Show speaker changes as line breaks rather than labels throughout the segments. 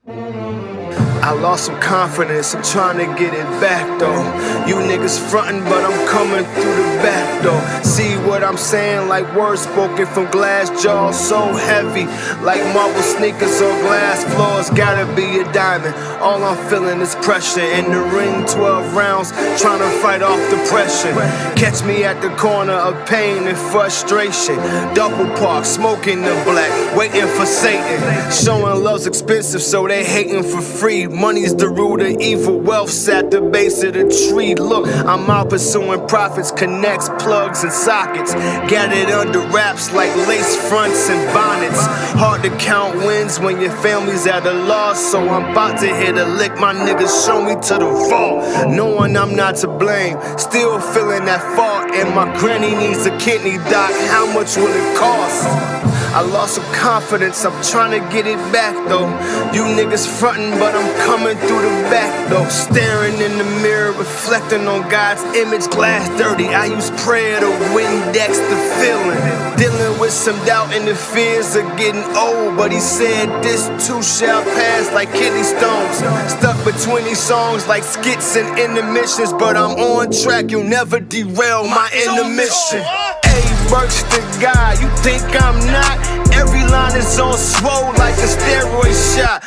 I lost some confidence, I'm trying to get it back though. You niggas frontin', but I'm coming through the back though. See what I'm saying, like words spoken from glass jaws, so heavy, like marble sneakers on glass floors. Gotta be a diamond, all I'm feeling is pressure. In the ring, 12 rounds, trying to fight off depression. Catch me at the corner of pain and frustration. Double park, smoking the black, waiting for Satan. Showing love's expensive, so they hating for free. Money's the root of evil, wealth's at the base of the tree. Look, I'm out pursuing profits, connects, plugs, and sockets. Got it under wraps like lace fronts and bonnets. Hard to count wins when your family's at a loss, so I'm about to hit a lick. My niggas show me to the vault, knowing I'm not to blame. Still feeling that fault, and my granny needs a kidney, doc. How much will it cost? I lost some confidence, I'm trying to get it back though. You niggas frontin', but I'm coming through the back though. Staring in the mirror, reflecting on God's image, glass dirty. I use prayer to Windex the feeling. Dealing with some doubt and the fears of getting old, but he said this too shall pass like kidney stones. Stuck between these songs like skits and intermissions, but I'm on track, you'll never derail my intermission. Works to God, you think I'm not? Every line is on swole like a steroid shot.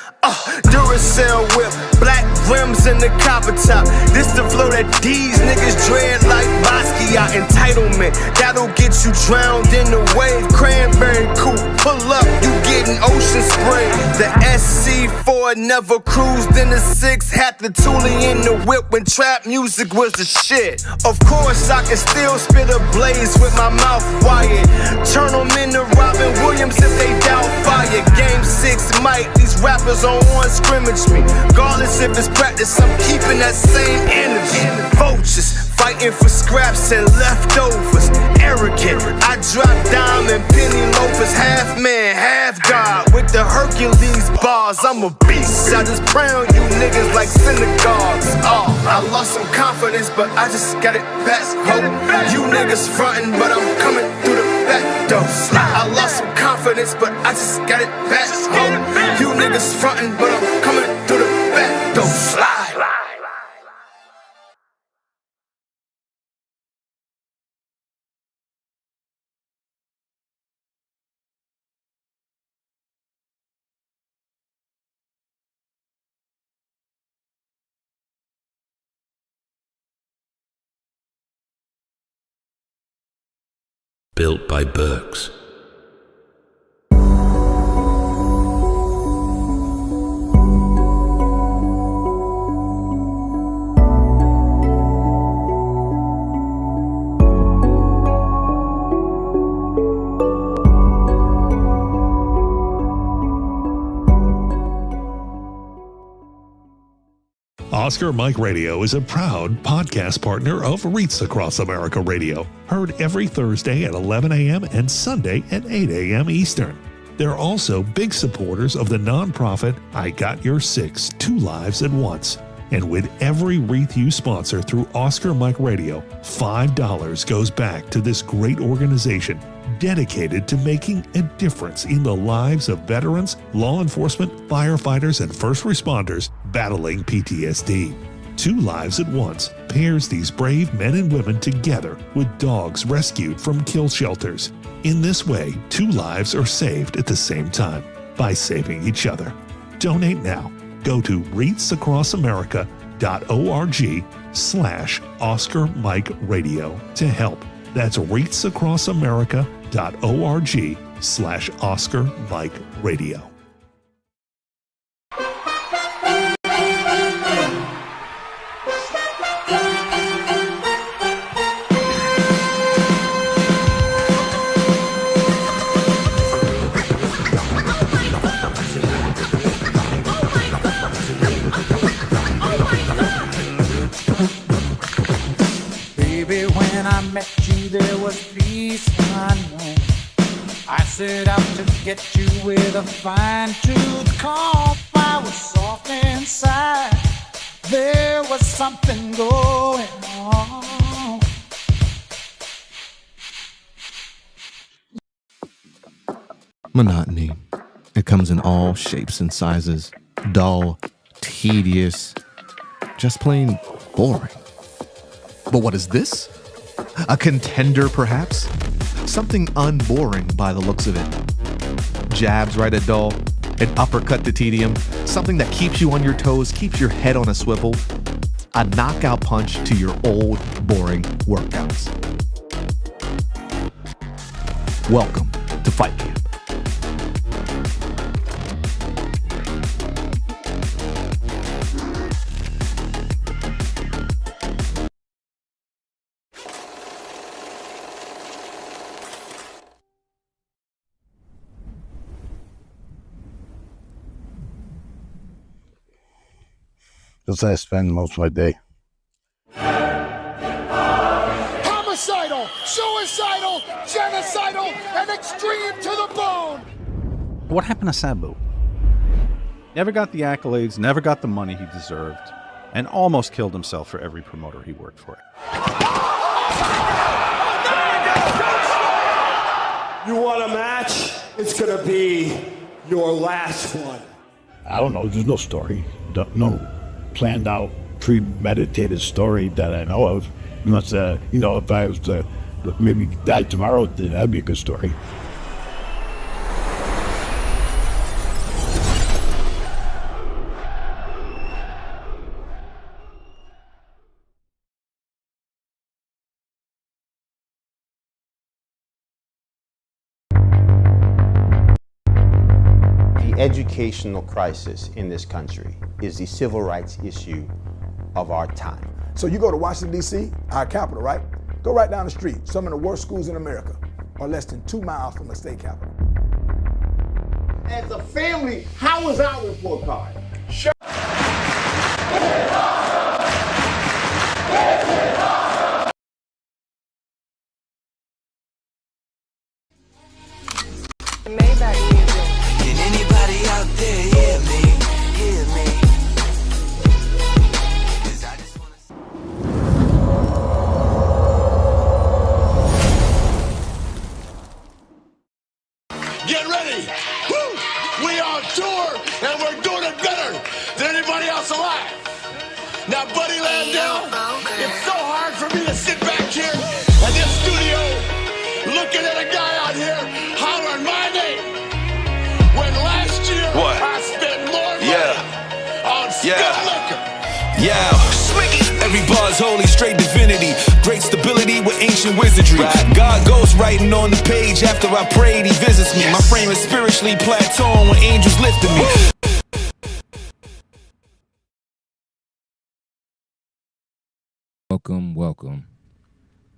Duracell whip, black rims in the copper top. This the flow that these niggas dread like Basquiat. Entitlement, that'll get you drowned in the wave. Cranberry coupe, pull up, you getting ocean spray. The SC4 never cruised in the 6. Had the toolie in the whip when trap music was the shit. Of course I can still spit a blaze with my mouth wired. Turn them into Robin Williams if they doubt fire. Game 6 might, these rappers on one scrimmage me. Regardless if it's practice, I'm keeping that same energy. Vultures, fighting for scraps and leftovers. Arrogant, I drop diamond penny loafers. Half man, half God. With the Hercules bars, I'm a beast. I just pray on you niggas like synagogues. I lost some confidence, but I just got it back. You niggas frontin', but I'm coming through the back door. I lost some confidence, but I just got it back. You niggas frontin', but I'm coming through the back door. Slide.
Built by Burks.
Oscar Mike Radio is a proud podcast partner of Wreaths Across America Radio, heard every Thursday at 11 a.m. and Sunday at 8 a.m. Eastern. They're also big supporters of the nonprofit I Got Your Six, 2 Lives at Once. And with every wreath you sponsor through Oscar Mike Radio, $5 goes back to this great organization dedicated to making a difference in the lives of veterans, law enforcement, firefighters, and first responders battling PTSD. 2 Lives at Once pairs these brave men and women together with dogs rescued from kill shelters. In this way, 2 lives are saved at the same time by saving each other. Donate now. Go to wreathsacrossamerica.org/Oscar Mike Radio to help. That's wreathsacrossamerica.org/Oscar Mike Radio.
There was peace unknown. I set out to get you with a fine-tooth comb. I was soft inside. There was something going on.
Monotony. It comes in all shapes and sizes. dull, tedious, just plain boring. But what is this? A contender, perhaps? Something unboring by the looks of it. Jabs right at dull, an uppercut to tedium, something that keeps you on your toes, keeps your head on a swivel, a knockout punch to your old, boring workouts. Welcome to Fight Camp.
That's how I spend most of my day.
Homicidal, suicidal, genocidal, and extreme to the bone.
What happened to Sabu? Never got the accolades, never got the money he deserved, and almost killed himself for every promoter he worked for.
You want a match? It's gonna be your last one.
I don't know. There's no story. No planned out, premeditated story that I know of. Unless, if I was to maybe die tomorrow, then that'd be a good story.
The educational crisis in this country is the civil rights issue of our time.
So you go to Washington, D.C., our capital, right? Go right down the street. Some of the worst schools in America are less than 2 miles from the state capital.
As a family, how was our report card? Sure.
Maybach music. Can anybody out there hear me? Hear me?
Get ready! Woo! We are on tour, and we're doing it better than anybody else alive. Now, Buddy Landell, it's so hard for me to sit back here in this studio looking at a guy out here hollering my name when last year I spent more money on Spilt liquor.
Every bar's holy, straight divinity. Great stability with ancient wizardry. God goes writing on the page after I prayed, he visits me. My frame is spiritually plateauing when angels lifted me.
Welcome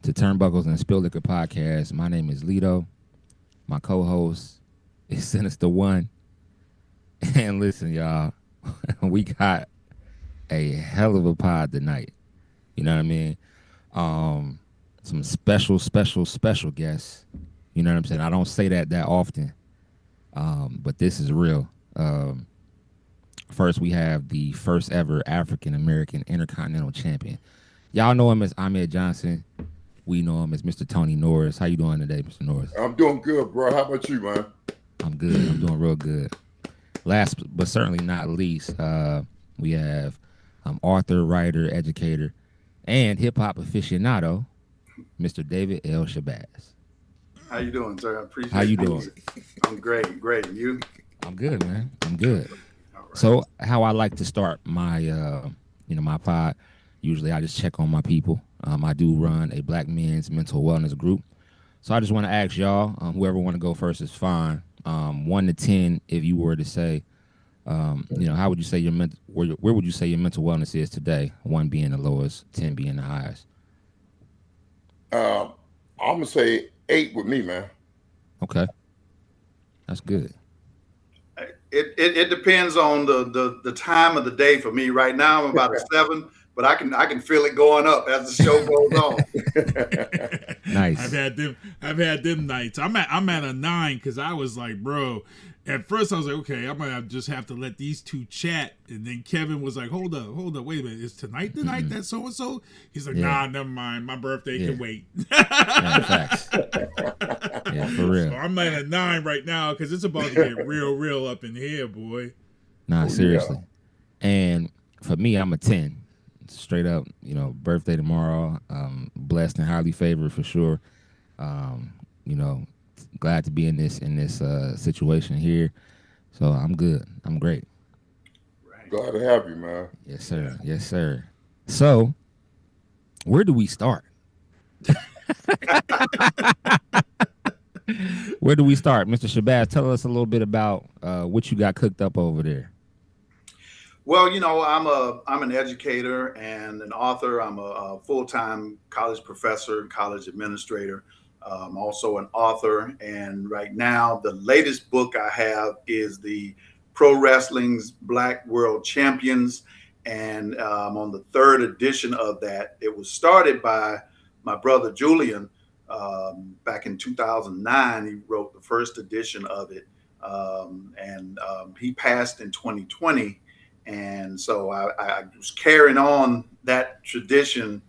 to Turnbuckles and Spilt Liquor Podcast. My name is Lito. My co-host is Sinista1. And listen, y'all, we got a hell of a pod tonight. You know what I mean? Some special guests. You know what I'm saying? I don't say that often, but this is real. First, we have the first ever African-American Intercontinental Champion. Y'all know him as Ahmed Johnson. We know him as Mr. Tony Norris. How you doing today, Mr. Norris?
I'm doing good, bro. How about you, man?
I'm good. I'm doing real good. Last but certainly not least, we have author, writer, educator, and hip-hop aficionado, Mr. David L. Shabazz.
How you doing, sir? I appreciate it.
How you doing?
I'm great. And you?
I'm good, man. I'm good. All right. So how I like to start my, my pod, usually I just check on my people. I do run a Black men's mental wellness group. So I just want to ask y'all, whoever want to go first is fine. 1 to 10, if you were to say, how would you say where would you say your mental wellness is today? 1 being the lowest, 10 being the highest.
I'm gonna say 8 with me, man.
Okay, that's good.
It depends on the time of the day for me. Right now, I'm about a 7, but I can feel it going up as the show goes on.
Nice.
I've had them nights. I'm at a 9 because I was like, bro. At first I was like, okay, I'm gonna just have to let these two chat, and then Kevin was like, hold up, wait a minute, is tonight the night that so and so? He's like, nah, never mind, my birthday can wait.
Facts. Yeah, for real.
So I'm at a 9 right now because it's about to get real up in here, boy.
Nah, seriously. And for me, I'm a 10. Straight up, birthday tomorrow. Blessed and highly favored for sure. Glad to be in this situation here. So I'm good. I'm great.
Glad to have you, man.
Yes, sir. Yes, sir. So, where do we start? Where do we start, Mr. Shabazz? Tell us a little bit about what you got cooked up over there.
Well, I'm an educator and an author. I'm a full-time college professor, college administrator. I'm also an author. And right now, the latest book I have is the Pro Wrestling's Black World Champions. And I'm on the 3rd edition of that. It was started by my brother Julian back in 2009. He wrote the first edition of it. He passed in 2020. And so I was carrying on that tradition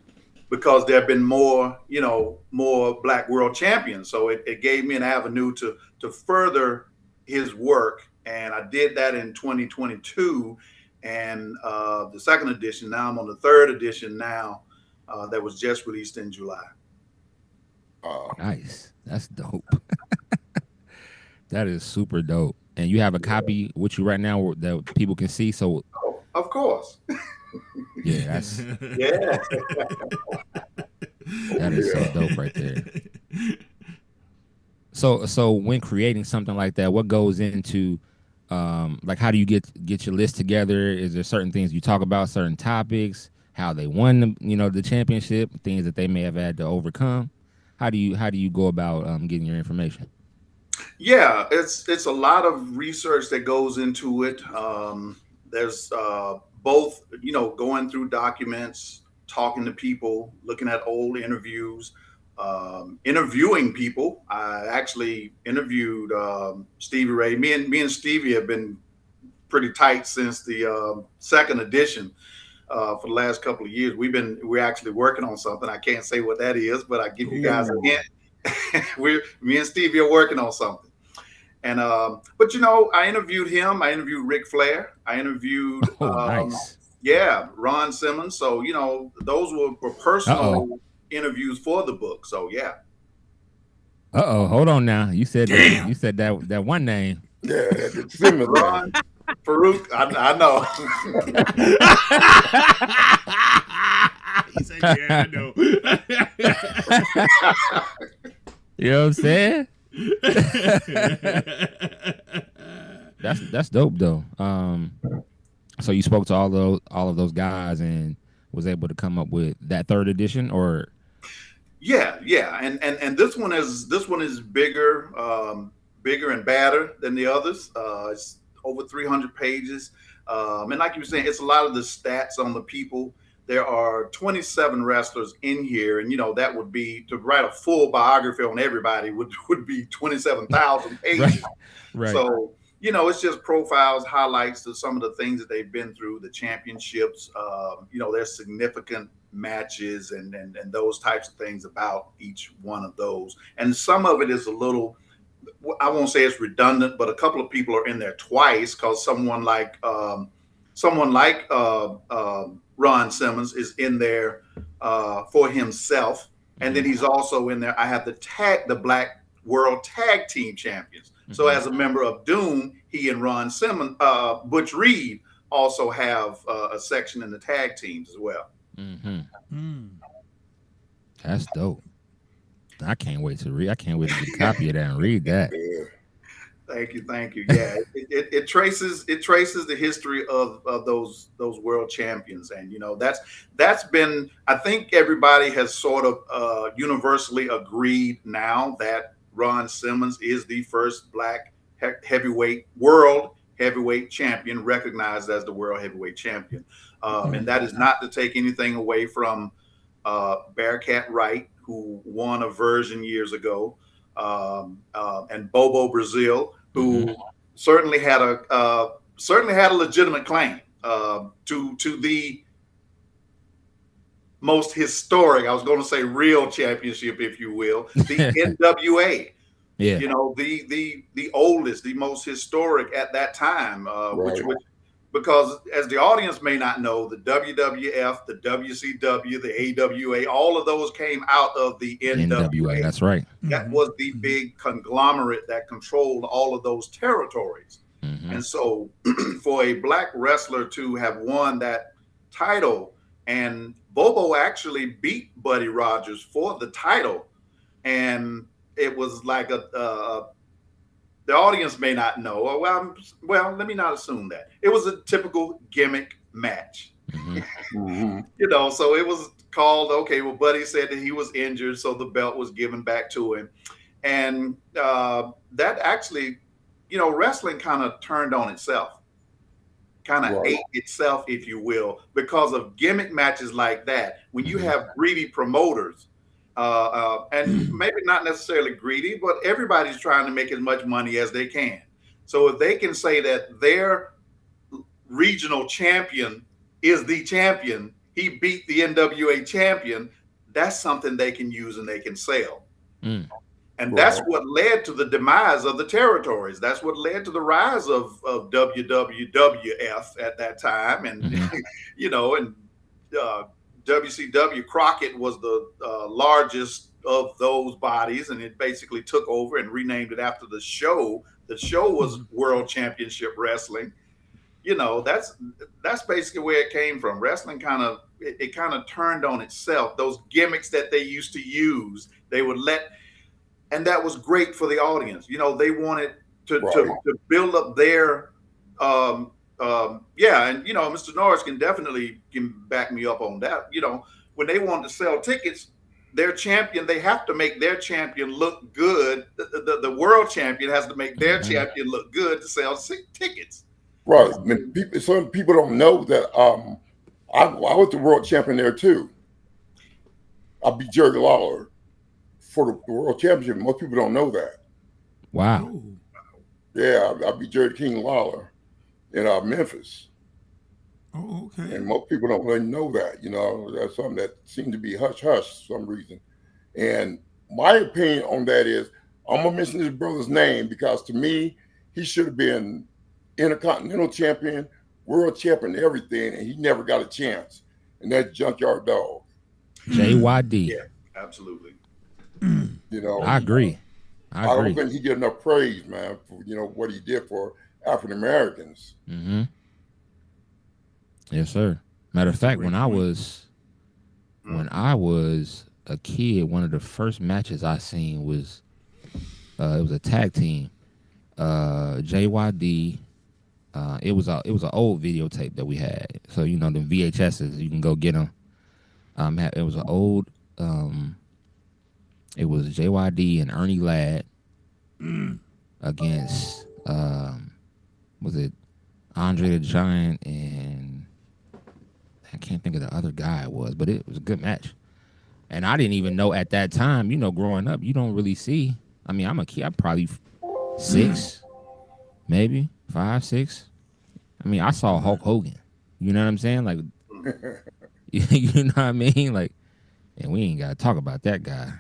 because there have been more Black World Champions. So it gave me an avenue to further his work. And I did that in 2022. And the 2nd edition, now I'm on the 3rd edition now, that was just released in July.
Nice. That's dope. That is super dope. And you have a copy with you right now that people can see. So,
of course.
Yeah, that's
yeah.
That is so dope right there. So when creating something like that, what goes into like how do you get your list together? Is there certain things you talk about, certain topics, how they won the championship, things that they may have had to overcome? How do you go about getting your information?
Yeah, it's a lot of research that goes into it. There's both, going through documents, talking to people, looking at old interviews, interviewing people. I actually interviewed Stevie Ray. Me and Stevie have been pretty tight since the 2nd edition. For the last couple of years, we're actually working on something. I can't say what that is, but I give you guys a hint. Me and Stevie are working on something. And but I interviewed him. I interviewed Ric Flair. I interviewed
nice.
Ron Simmons. So those were personal interviews for the book. So yeah.
Hold on now. You said that one name.
Yeah, Simmons.
Ron Farouk. I know.
He said, yeah, I know.
You know what I'm saying? That's dope though. So you spoke to all of those guys and was able to come up with that 3rd edition, or
yeah, and this one is bigger and badder than the others. It's over 300 pages, and like you were saying, it's a lot of the stats on the people. There are 27 wrestlers in here, and that would be, to write a full biography on everybody would be 27,000 pages.
Right.
So it's just profiles, highlights of some of the things that they've been through, the championships. There's significant matches and those types of things about each one of those. And some of it is a little, I won't say it's redundant, but a couple of people are in there twice, because someone like Ron Simmons is in there for himself, and then he's also in there. I have the Black World Tag Team Champions. So as a member of Doom, he and Ron Simmons, Butch Reed, also have a section in the tag teams as well.
That's dope. I can't wait to read. I can't wait to get a copy of that and read that.
Thank you. Yeah, it traces the history of those world champions, and that's been, I think everybody has sort of universally agreed now that Ron Simmons is the first Black world heavyweight champion, recognized as the world heavyweight champion, and that is not to take anything away from Bearcat Wright, who won a version years ago, and Bobo Brazil, who certainly had a legitimate claim to the most historic, I was going to say real championship, if you will, the NWA.
Yeah.
The oldest, the most historic at that time, because as the audience may not know, the WWF, the WCW, the AWA, all of those came out of the NWA.
That's right.
That was the big conglomerate that controlled all of those territories. And so for a black wrestler to have won that title, and Bobo actually beat Buddy Rogers for the title, and it was like the audience may not know, or well, let me not assume that. It was a typical gimmick match. You know, so it was called, okay, well, Buddy said that he was injured, so the belt was given back to him. And that actually, you know, wrestling kind of turned on itself, kind of ate itself, if you will, because of gimmick matches like that. When you have greedy promoters, and maybe not necessarily greedy, but everybody's trying to make as much money as they can. So if they can say that their regional champion is the champion, he beat the NWA champion, that's something they can use and they can sell. And that's what led to the demise of the territories. That's what led to the rise of WWF at that time. And, you know, and WCW, Crockett was the largest of those bodies, and it basically took over and renamed it after the show. The show was World Championship Wrestling. You know, that's basically where it came from. Wrestling kind of turned on itself. Those gimmicks that they used to use, they would let, and that was great for the audience. You know, they wanted to build up their and you know, Mr. Norris can back me up on that. You know, when they wanted to sell tickets, their champion, they have to make their champion look good. The world champion has to make their champion look good to sell tickets.
Right. I mean, some people don't know that I was the world champion there too. I beat Jerry Lawler for the world championship. Most people don't know that.
Wow.
Yeah, I beat Jerry King Lawler in Memphis.
Oh, okay.
And most people don't really know that. You know, that's something that seems to be hush hush for some reason. And my opinion on that is, I'm gonna mention his brother's name because to me, he should have been Intercontinental champion, world champion, everything, and he never got a chance. And that's Junkyard Dog.
JYD.
Yeah, absolutely.
You know,
I agree.
I don't think he get enough praise, man, for what he did for African Americans.
Yes, sir. Matter of fact, when I was a kid, one of the first matches I seen was it was a tag team. JYD. It was an old videotape that we had. So you know the VHSs, you can go get them. It was an old. It was JYD and Ernie Ladd against was it Andre the Giant and I can't think of the other guy it was, but it was a good match. And I didn't even know at that time. You know, growing up, you don't really see. I mean, I'm a kid. I'm probably 6, maybe 5, 6. I mean, I saw Hulk Hogan. You know what I'm saying? Like, you know what I mean? Like, and we ain't got to talk about that guy.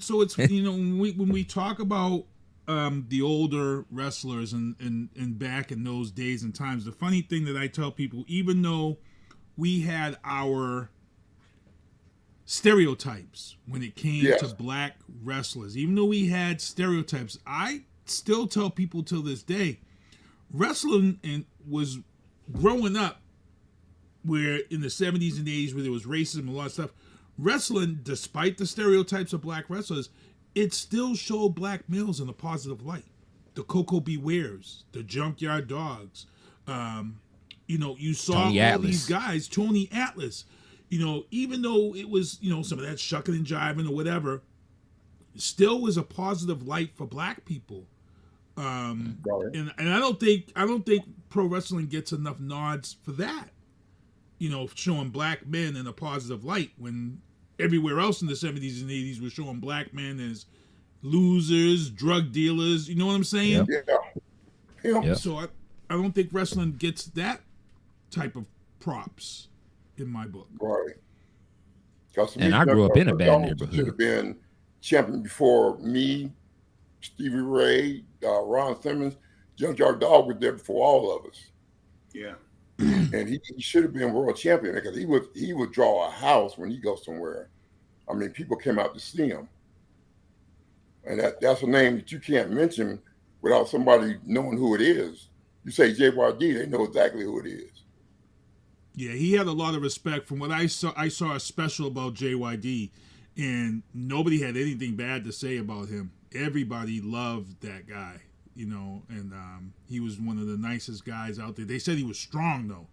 So it's, you know, when we talk about the older wrestlers and back in those days and times, the funny thing that I tell people, even though we had our stereotypes when it came to black wrestlers, even though we had stereotypes, I still tell people till this day, wrestling was growing up where in the 70s and 80s where there was racism and a lot of stuff. Wrestling, despite the stereotypes of black wrestlers, it still showed black males in a positive light. The Coco Bewares, the Junkyard Dogs. You know, you saw all these guys, Tony Atlas. You know, even though it was, you know, some of that shucking and jiving or whatever, still was a positive light for black people. And I don't think pro wrestling gets enough nods for that. You know, showing black men in a positive light when everywhere else in the 70s and 80s was showing black men as losers, drug dealers. You know what I'm saying?
Yeah.
So I don't think wrestling gets that type of props in my book.
Right.
And I grew up in a bad neighborhood.
Should have been champion before me, Stevie Ray, Ron Simmons, Junkyard Dog was there before all of us.
Yeah.
And he should have been world champion because he would draw a house when he goes somewhere. I mean, people came out to see him. And that's a name that you can't mention without somebody knowing who it is. You say JYD, they know exactly who it is.
Yeah, he had a lot of respect. From what I saw a special about JYD, and nobody had anything bad to say about him. Everybody loved that guy, you know, and he was one of the nicest guys out there. They said he was strong, though.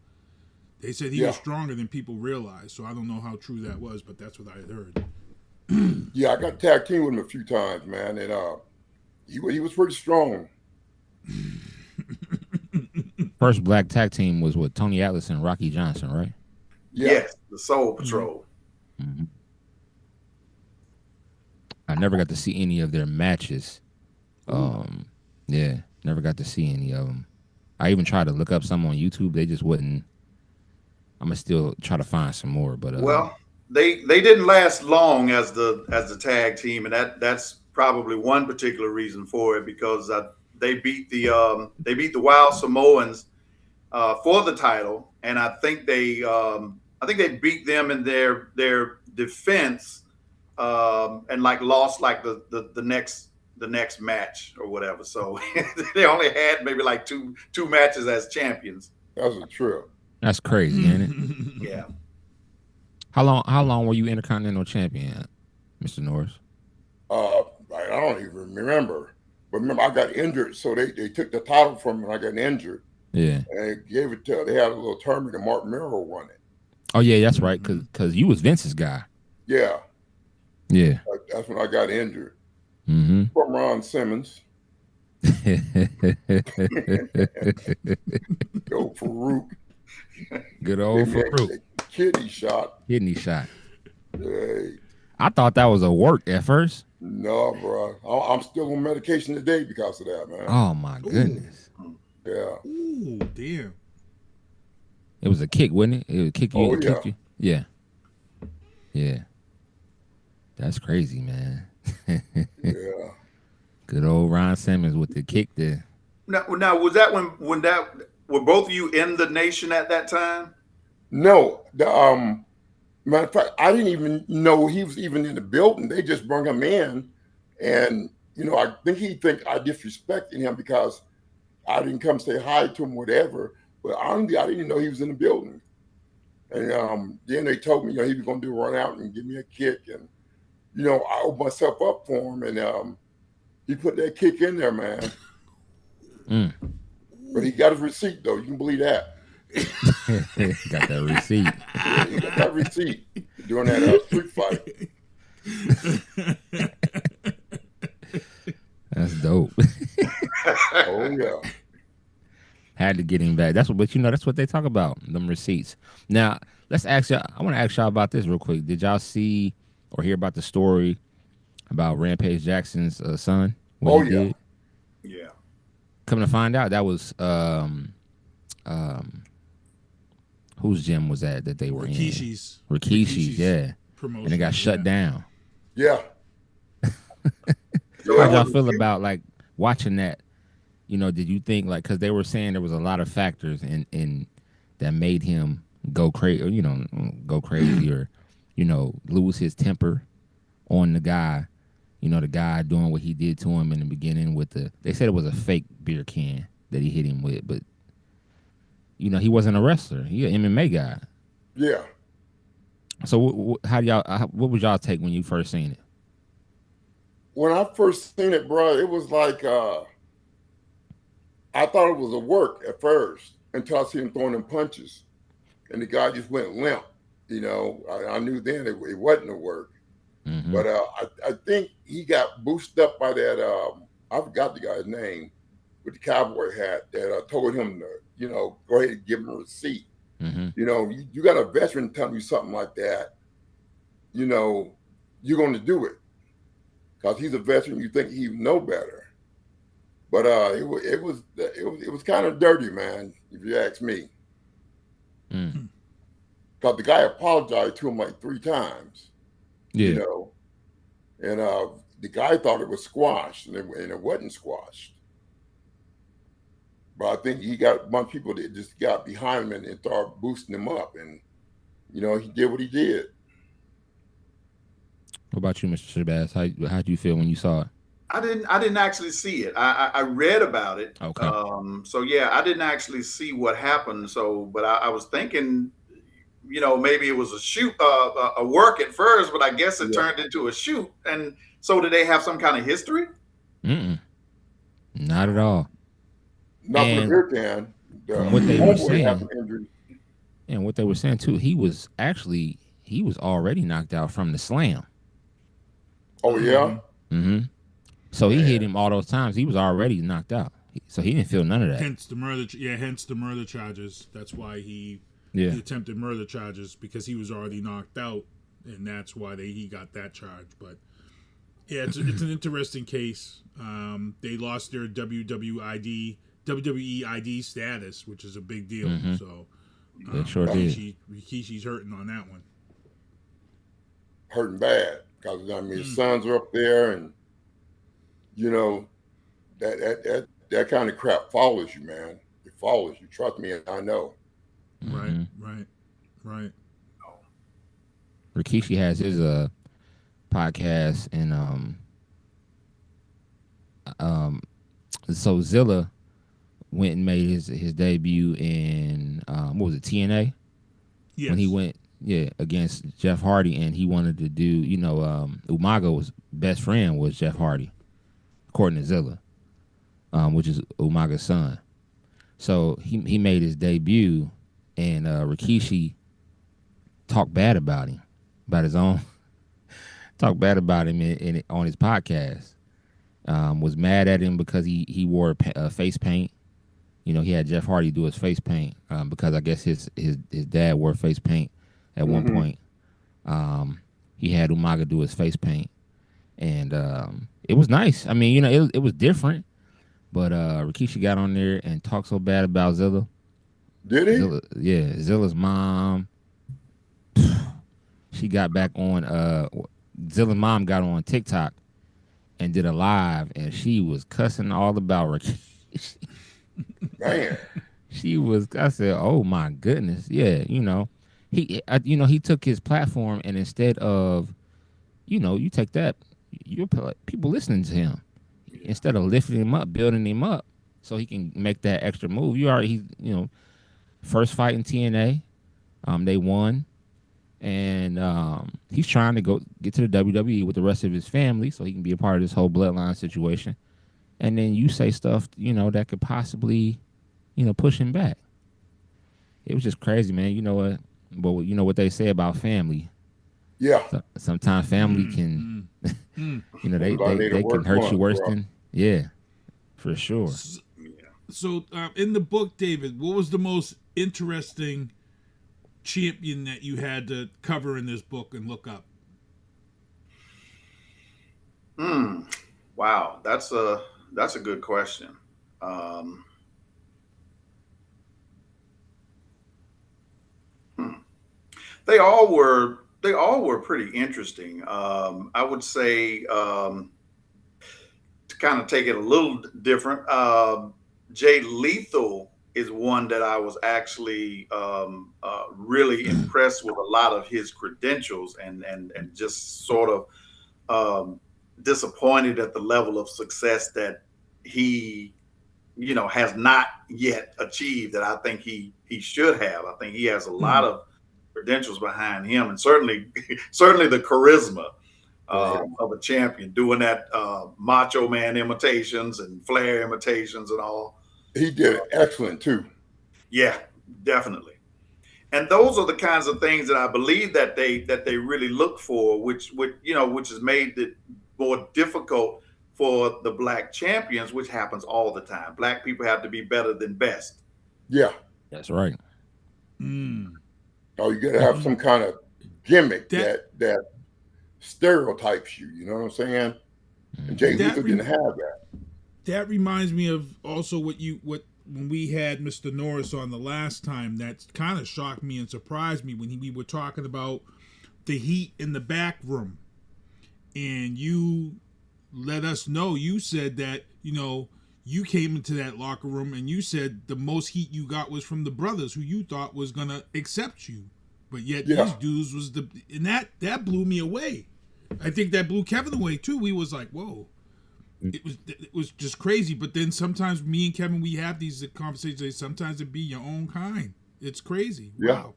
They said he was stronger than people realized. So I don't know how true that was, but that's what I had heard.
Yeah, I got tag team with him a few times, man, and he was pretty strong.
First black tag team was with Tony Atlas and Rocky Johnson, right?
Yeah.
Yes, the Soul Patrol.
Mm-hmm. I never got to see any of their matches. Yeah, never got to see any of them. I even tried to look up some on YouTube. They just wouldn't. I'm gonna still try to find some more, but
well, they didn't last long as the tag team, and that's probably one particular reason for it, because they beat the Wild Samoans for the title, and I think they beat them in their defense, and like lost like the next match or whatever. So they only had maybe like two matches as champions.
That's a trip.
That's crazy, ain't it?
Yeah.
How long were you Intercontinental Champion, Mr. Norris?
I don't even remember. But remember, I got injured, so they took the title from me when I got injured.
Yeah.
And they gave it to, they had a little tournament and Mark Merrill won it.
Oh yeah, that's right. Cause you was Vince's guy.
Yeah.
Yeah.
That's when I got injured.
Mm-hmm.
From Ron Simmons. Go Farouk.
Good old Farouk.
Kidney shot.
Kidney shot.
Hey.
I thought that was a work at first.
No, bro. I'm still on medication today because of that, man.
Oh my goodness.
Yeah.
Ooh, damn.
It was a kick, wasn't it? It would kick you.
Oh,
Kick you. Yeah. Yeah. That's crazy, man.
Yeah.
Good old Ron Simmons with the kick there.
Now was that when were both of you in the nation at that time?
No. Matter of fact, I didn't even know he was even in the building. They just brought him in, and I think he think I disrespected him because I didn't come say hi to him, whatever. But honestly, I didn't know he was in the building. And then they told me, he was going to do a run out and give me a kick, and I opened myself up for him, and he put that kick in there, man.
Mm.
But he got his receipt, though. You can believe that.
Got that receipt.
Yeah, he got that receipt during that street fight.
That's dope.
Oh yeah.
Had to get him back. That's what they talk about, them receipts. Now, let's ask y'all. I want to ask y'all about this real quick. Did y'all see or hear about the story about Rampage Jackson's son?
Oh yeah.
Did?
Yeah.
Coming to find out, that was whose gym was that they were
Rikishi's.
in? Rikishi's, yeah.
Promotion,
and it got shut down.
Yeah.
How'd y'all feel about like watching that? Did you think like, because they were saying there was a lot of factors in that made him go crazy, or lose his temper on the guy. The guy doing what he did to him in the beginning with they said it was a fake beer can that he hit him with, but he wasn't a wrestler. He an MMA guy.
Yeah.
So what was y'all take when you first seen it?
When I first seen it, bro, it was like I thought it was a work at first until I seen him throwing them punches, and the guy just went limp. I knew then it wasn't a work. Mm-hmm. But I think he got boosted up by that. I forgot the guy's name with the cowboy hat that told him to, go ahead and give him a receipt.
Mm-hmm.
You got a veteran telling you something like that. You're going to do it because he's a veteran. You think he know better, but it was kind of dirty, man, if you ask me.
Mm-hmm.
Because the guy apologized to him like 3 times.
Yeah.
And the guy thought it was squashed, and it wasn't squashed. But I think he got a bunch of people that just got behind him and started boosting him up. And, you know, he did what he did.
What about you, Mr. Shabazz? How do you feel when you saw it?
I didn't actually see it. I read about it.
Okay.
So yeah, I didn't actually see what happened. So, but I was thinking, you know, maybe it was a shoot, a work at first, but I guess it turned into a shoot. And so, did they have some kind of history?
Not at all.
Not from the rear can.
From what they were saying, and what they were saying too, he was already knocked out from the slam.
Oh yeah.
Mm-hmm. So he hit him all those times. He was already knocked out. So he didn't feel none of that.
Hence the murder charges. That's why he attempted murder charges, because he was already knocked out, and that's why he got that charge. But yeah, it's an interesting case. They lost their WWE ID status, which is a big deal. So
they sure did.
Rikishi's hurting on that one.
Hurting bad, because I mean his sons are up there, and you know that kind of crap follows you, man. It follows you. Trust me, I know.
Right.
Rikishi has his podcast, and so Zilla went and made his debut in what was it, TNA? Yes. When he went against Jeff Hardy, and he wanted to do, you know, Umaga's best friend was Jeff Hardy, according to Zilla, which is Umaga's son. So he made his debut, and Rikishi talked bad about him, about his own, talked bad about him on his podcast. Was mad at him because he wore face paint. You know, he had Jeff Hardy do his face paint because I guess his dad wore face paint at one point. He had Umaga do his face paint, and it was nice. I mean, you know, it was different, but Rikishi got on there and talked so bad about Zilla.
Did he?
Zilla's mom. She got back on. Zilla's mom got on TikTok and did a live, and she was cussing all about Rikishi.
Man,
she was. I said, "Oh my goodness, yeah." You know, he took his platform, and instead of, you know, you take that, you people listening to him, instead of lifting him up, building him up, so he can make that extra move. First fight in TNA, they won, and he's trying to get to the WWE with the rest of his family, so he can be a part of this whole bloodline situation. And then you say stuff, you know, that could possibly, you know, push him back. It was just crazy, man. You know what? But you know what they say about family.
Yeah.
Sometimes family can, you know, they can hurt you worse than, for sure.
So in the book, David, what was the most interesting champion that you had to cover in this book and look up?
Wow, that's a good question. They all were pretty interesting. I would say, to kind of take it a little different, Jay Lethal is one that I was actually really impressed with a lot of his credentials, and just sort of disappointed at the level of success that he, you know, has not yet achieved that I think he should have. I think he has a lot of credentials behind him, and certainly the charisma of a champion, doing that Macho Man imitations and Flair imitations and all.
He did it excellent too.
Yeah, definitely. And those are the kinds of things that I believe that they really look for, which has made it more difficult for the black champions, which happens all the time. Black people have to be better than best.
Yeah,
that's right.
Oh, you gotta have some kind of gimmick that stereotypes you. You know what I'm saying? And Jay Lethal didn't have that.
That reminds me of also what when we had Mr. Norris on the last time. That kind of shocked me and surprised me when we were talking about the heat in the back room, and you let us know. You said that, you know, you came into that locker room and you said the most heat you got was from the brothers who you thought was gonna accept you, but yet these dudes was and that blew me away. I think that blew Kevin away too. We was like, whoa, it was just crazy. But then sometimes me and Kevin, we have these conversations. Sometimes it be your own kind. It's crazy. Wow.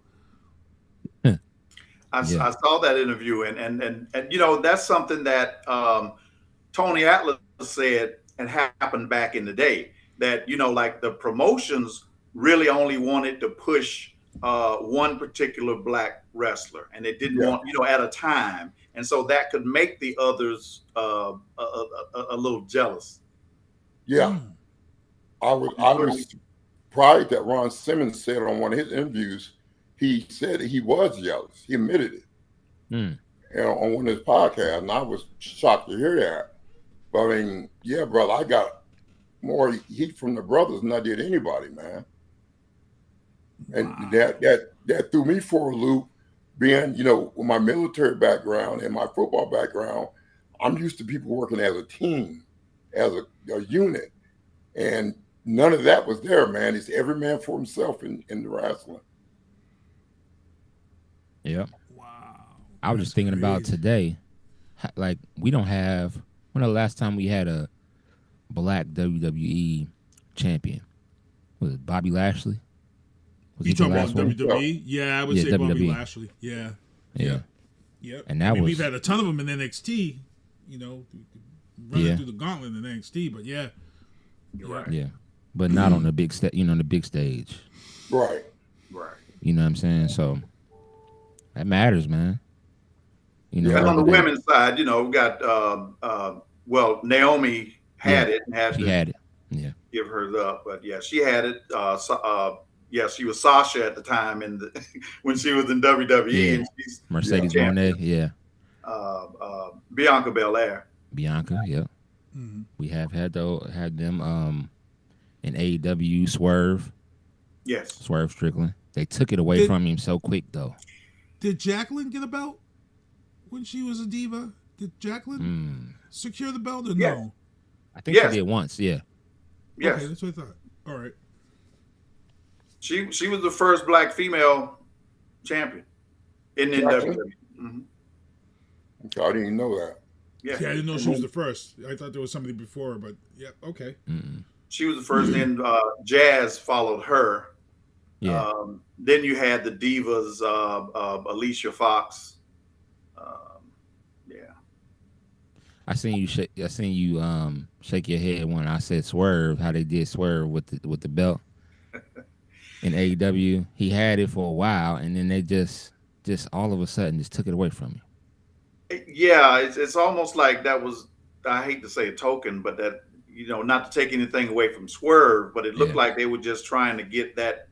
I saw that interview, and you know, that's something that Tony Atlas said and happened back in the day, that, you know, like the promotions really only wanted to push one particular black wrestler, and they didn't want, you know, at a time, and so that could make the others a little jealous.
Yeah, I was surprised that Ron Simmons said on one of his interviews, he said he was jealous. He admitted it, you know, on one of his podcasts, and I was shocked to hear that. But I mean, yeah, brother, I got more heat from the brothers than I did anybody, man. And that threw me for a loop. Being, you know, with my military background and my football background, I'm used to people working as a team, as a unit, and none of that was there, man. It's every man for himself in the wrestling.
Yeah. Wow. I was just thinking about today, like, we don't have. When the last time we had a black WWE champion? Was it Bobby Lashley?
You talking about WWE? Yeah, I would say
WWE.
Bobby Lashley. Yeah.
And that
we've had a ton of them in NXT. You know, running through the gauntlet in NXT. But yeah, you're right.
Yeah, but not on the big stage. You know, the big stage.
Right.
You know what I'm saying? So that matters, man. You know,
and on the women's side, you know, we got well, Naomi had it and had
she
to
had it. Yeah,
give her up, but yeah, she had it. Yeah, she was Sasha at the time when she was in WWE.
Yeah.
And she's
Mercedes Moné. Yeah.
Bianca Belair.
Bianca. Yeah. We have had them in AEW. Swerve.
Yes.
Swerve Strickland. They took it away from him so quick though.
Did Jacqueline get a belt when she was a diva? Did Jacqueline secure the belt or no?
I think she did once. Yeah.
Yes.
Okay, that's what I thought. All right.
She was the first black female champion in WWE.
I didn't know that.
Yeah,
I didn't know she was the first. I thought there was somebody before her, but yeah, okay.
She was the first. Then Jazz followed her.
Yeah.
Then you had the divas, Alicia Fox.
I seen you shake your head when I said Swerve. How they did Swerve with the belt in AEW. He had it for a while, and then they just all of a sudden just took it away from him.
Yeah, it's almost like that was, I hate to say a token, but that, you know, not to take anything away from Swerve, but it looked like they were just trying to get that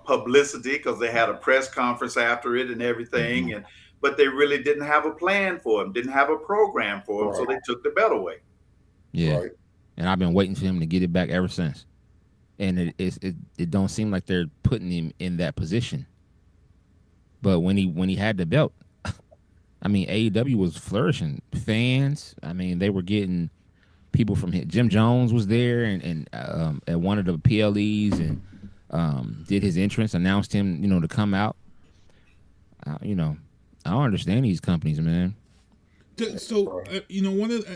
publicity because they had a press conference after it and everything, but they really didn't have a plan for him, didn't have a program for him, so they took the belt away.
Yeah, and I've been waiting for him to get it back ever since, and it don't seem like they're putting him in that position. But when he had the belt, I mean, AEW was flourishing. Fans, I mean, they were getting people from Jim Jones was there and at one of the PLEs and did his entrance, announced him, you know, to come out. You know, I don't understand these companies, man.
So, you know,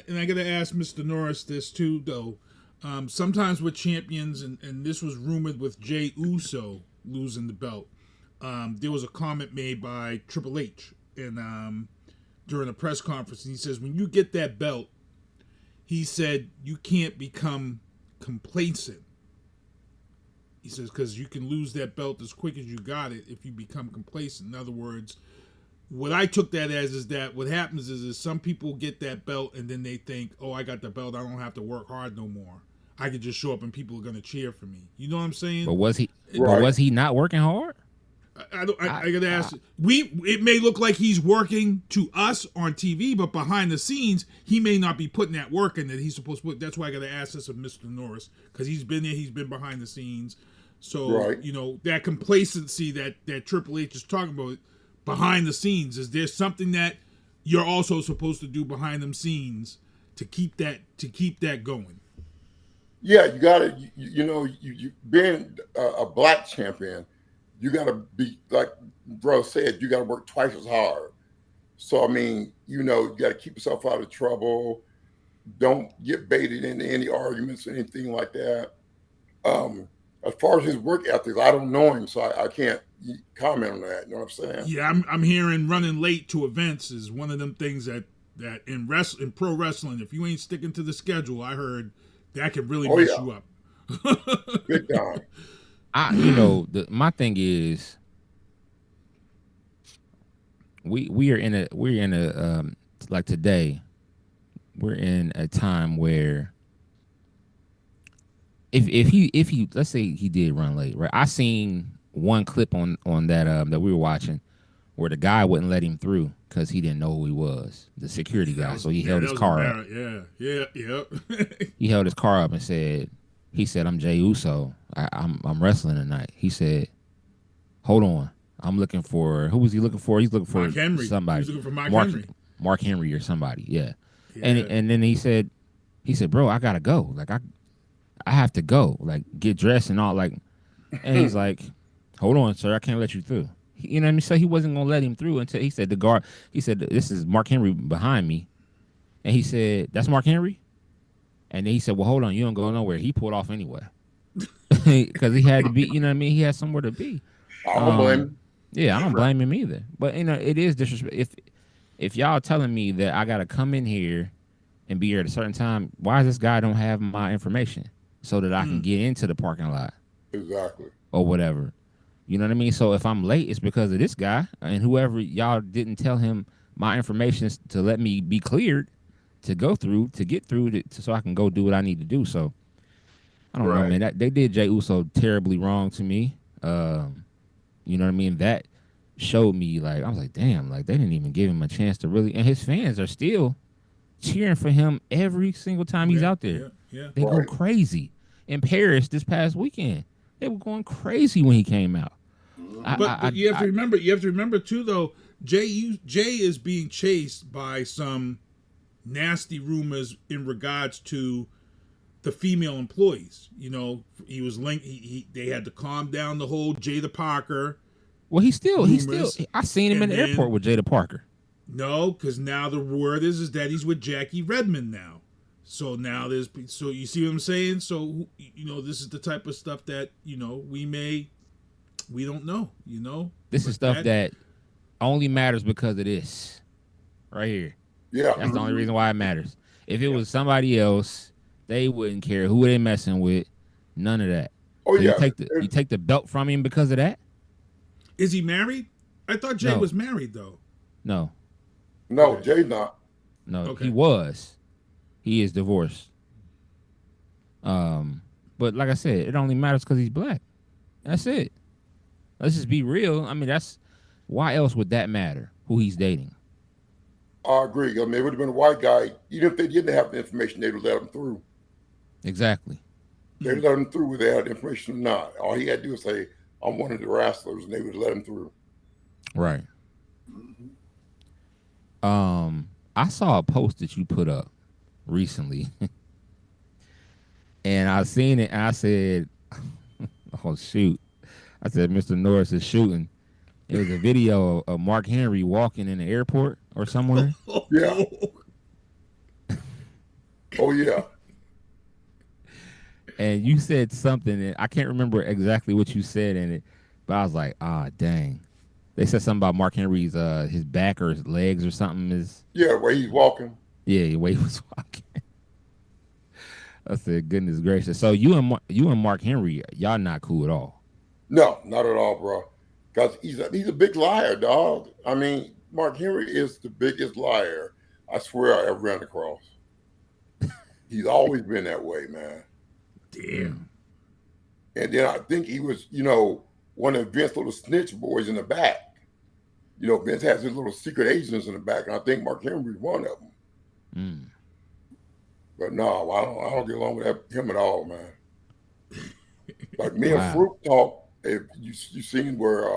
and I got to ask Mr. Norris this too, though. Sometimes with champions, and this was rumored with Jey Uso losing the belt, there was a comment made by Triple H during a press conference. And he says, when you get that belt, he said, you can't become complacent. He says, because you can lose that belt as quick as you got it if you become complacent. In other words, what I took that as is that what happens is some people get that belt and then they think, oh, I got the belt, I don't have to work hard no more. I can just show up and people are going to cheer for me. You know what I'm saying?
But was he not working hard?
I gotta ask. It may look like he's working to us on TV, but behind the scenes, he may not be putting that work in that he's supposed to put. That's why I gotta ask this of Mr. Norris, because he's been there, he's been behind the scenes. So you know, that complacency that Triple H is talking about behind the scenes, is there something that you're also supposed to do behind the scenes to keep that going?
Yeah, you gotta, you being a black champion, you gotta be like bro said, you gotta work twice as hard. So I mean, you gotta keep yourself out of trouble. Don't get baited into any arguments or anything like that. As far as his work ethics, I don't know him, so I can't comment on that. You know what I'm saying?
Yeah, I'm hearing running late to events is one of them things that in pro wrestling, if you ain't sticking to the schedule, I heard that could really mess you up.
Big time.
My thing is, we're in a like today, we're in a time where if he let's say he did run late, right? I seen one clip on that that we were watching where the guy wouldn't let him through because he didn't know who he was, the security guy. So he held his car up.
Yeah.
He held his car up and said, "I'm Jey Uso. I'm wrestling tonight." He said, "Hold on, I'm looking for who was he looking for? He's looking for somebody.
He was looking for Mark
Henry or somebody." Yeah. And then he said, "Bro, I gotta go. Like I have to go. Like get dressed and all. Like." And he's like, "Hold on, sir. I can't let you through." You know what I mean? So he wasn't gonna let him through until he said the guard. He said, "This is Mark Henry behind me," and he said, "That's Mark Henry." And then he said, "Well, hold on, you don't go nowhere." He pulled off anyway because he had to be. You know what I mean? He had somewhere to be.
I don't blame him.
Yeah, I don't blame him either. But it is disrespect. If y'all telling me that I gotta come in here and be here at a certain time, why does this guy don't have my information so that I can get into the parking lot?
Exactly.
Or whatever. You know what I mean? So if I'm late, it's because of this guy and whoever y'all didn't tell him my information to let me be cleared to go through, to get through, so I can go do what I need to do. So I don't know, man. They did Jey Uso terribly wrong to me. You know what I mean? That showed me, like, I was like, damn, like, they didn't even give him a chance to really, and his fans are still cheering for him every single time he's out there.
Yeah.
They go crazy. In Paris this past weekend, they were going crazy when he came out.
But you have to remember. You have to remember too, though. Jay is being chased by some nasty rumors in regards to the female employees. He was linked. They had to calm down the whole Jada Parker.
Well, he's still. I seen him in the airport with Jada Parker.
No, because now the word is that he's with Jackie Redmond now. So now so you see what I'm saying? So, this is the type of stuff that, we don't know,
This is stuff that only matters because of this right here.
Yeah.
That's the only reason why it matters. If it was somebody else, they wouldn't care who they messing with. None of that.
Oh,
so
yeah.
You take the belt from him because of that?
Is he married? I thought Jay was married, though.
No.
No, Jay's not.
No, he was. He is divorced. But like I said, it only matters because he's black. That's it. Let's just be real. I mean, why else would that matter? Who he's dating?
I agree. I mean, it would have been a white guy. Even if they didn't have the information, they would let him through.
Exactly.
They let him through whether they had the information or not. All he had to do was say, "I'm one of the wrestlers," and they would let him through.
Right. I saw a post that you put up recently, and I seen it, and I said, "Oh shoot!" I said, "Mr. Norris is shooting." It was a video of Mark Henry walking in the airport or somewhere.
Yeah. Oh yeah.
And you said something, and I can't remember exactly what you said in it, but I was like, dang. They said something about Mark Henry's his back or his legs or something is.
Yeah, where he's walking.
Yeah, the way he was walking. I said, goodness gracious. So you and Mark Henry, y'all not cool at all.
No, not at all, bro. Because he's a big liar, dog. I mean, Mark Henry is the biggest liar I swear I ever ran across. He's always been that way, man.
Damn.
And then I think he was, one of Vince's little snitch boys in the back. Vince has his little secret agents in the back, and I think Mark Henry was one of them. But no, I don't get along with him at all, man. Like me and Fruit talk. If you seen where,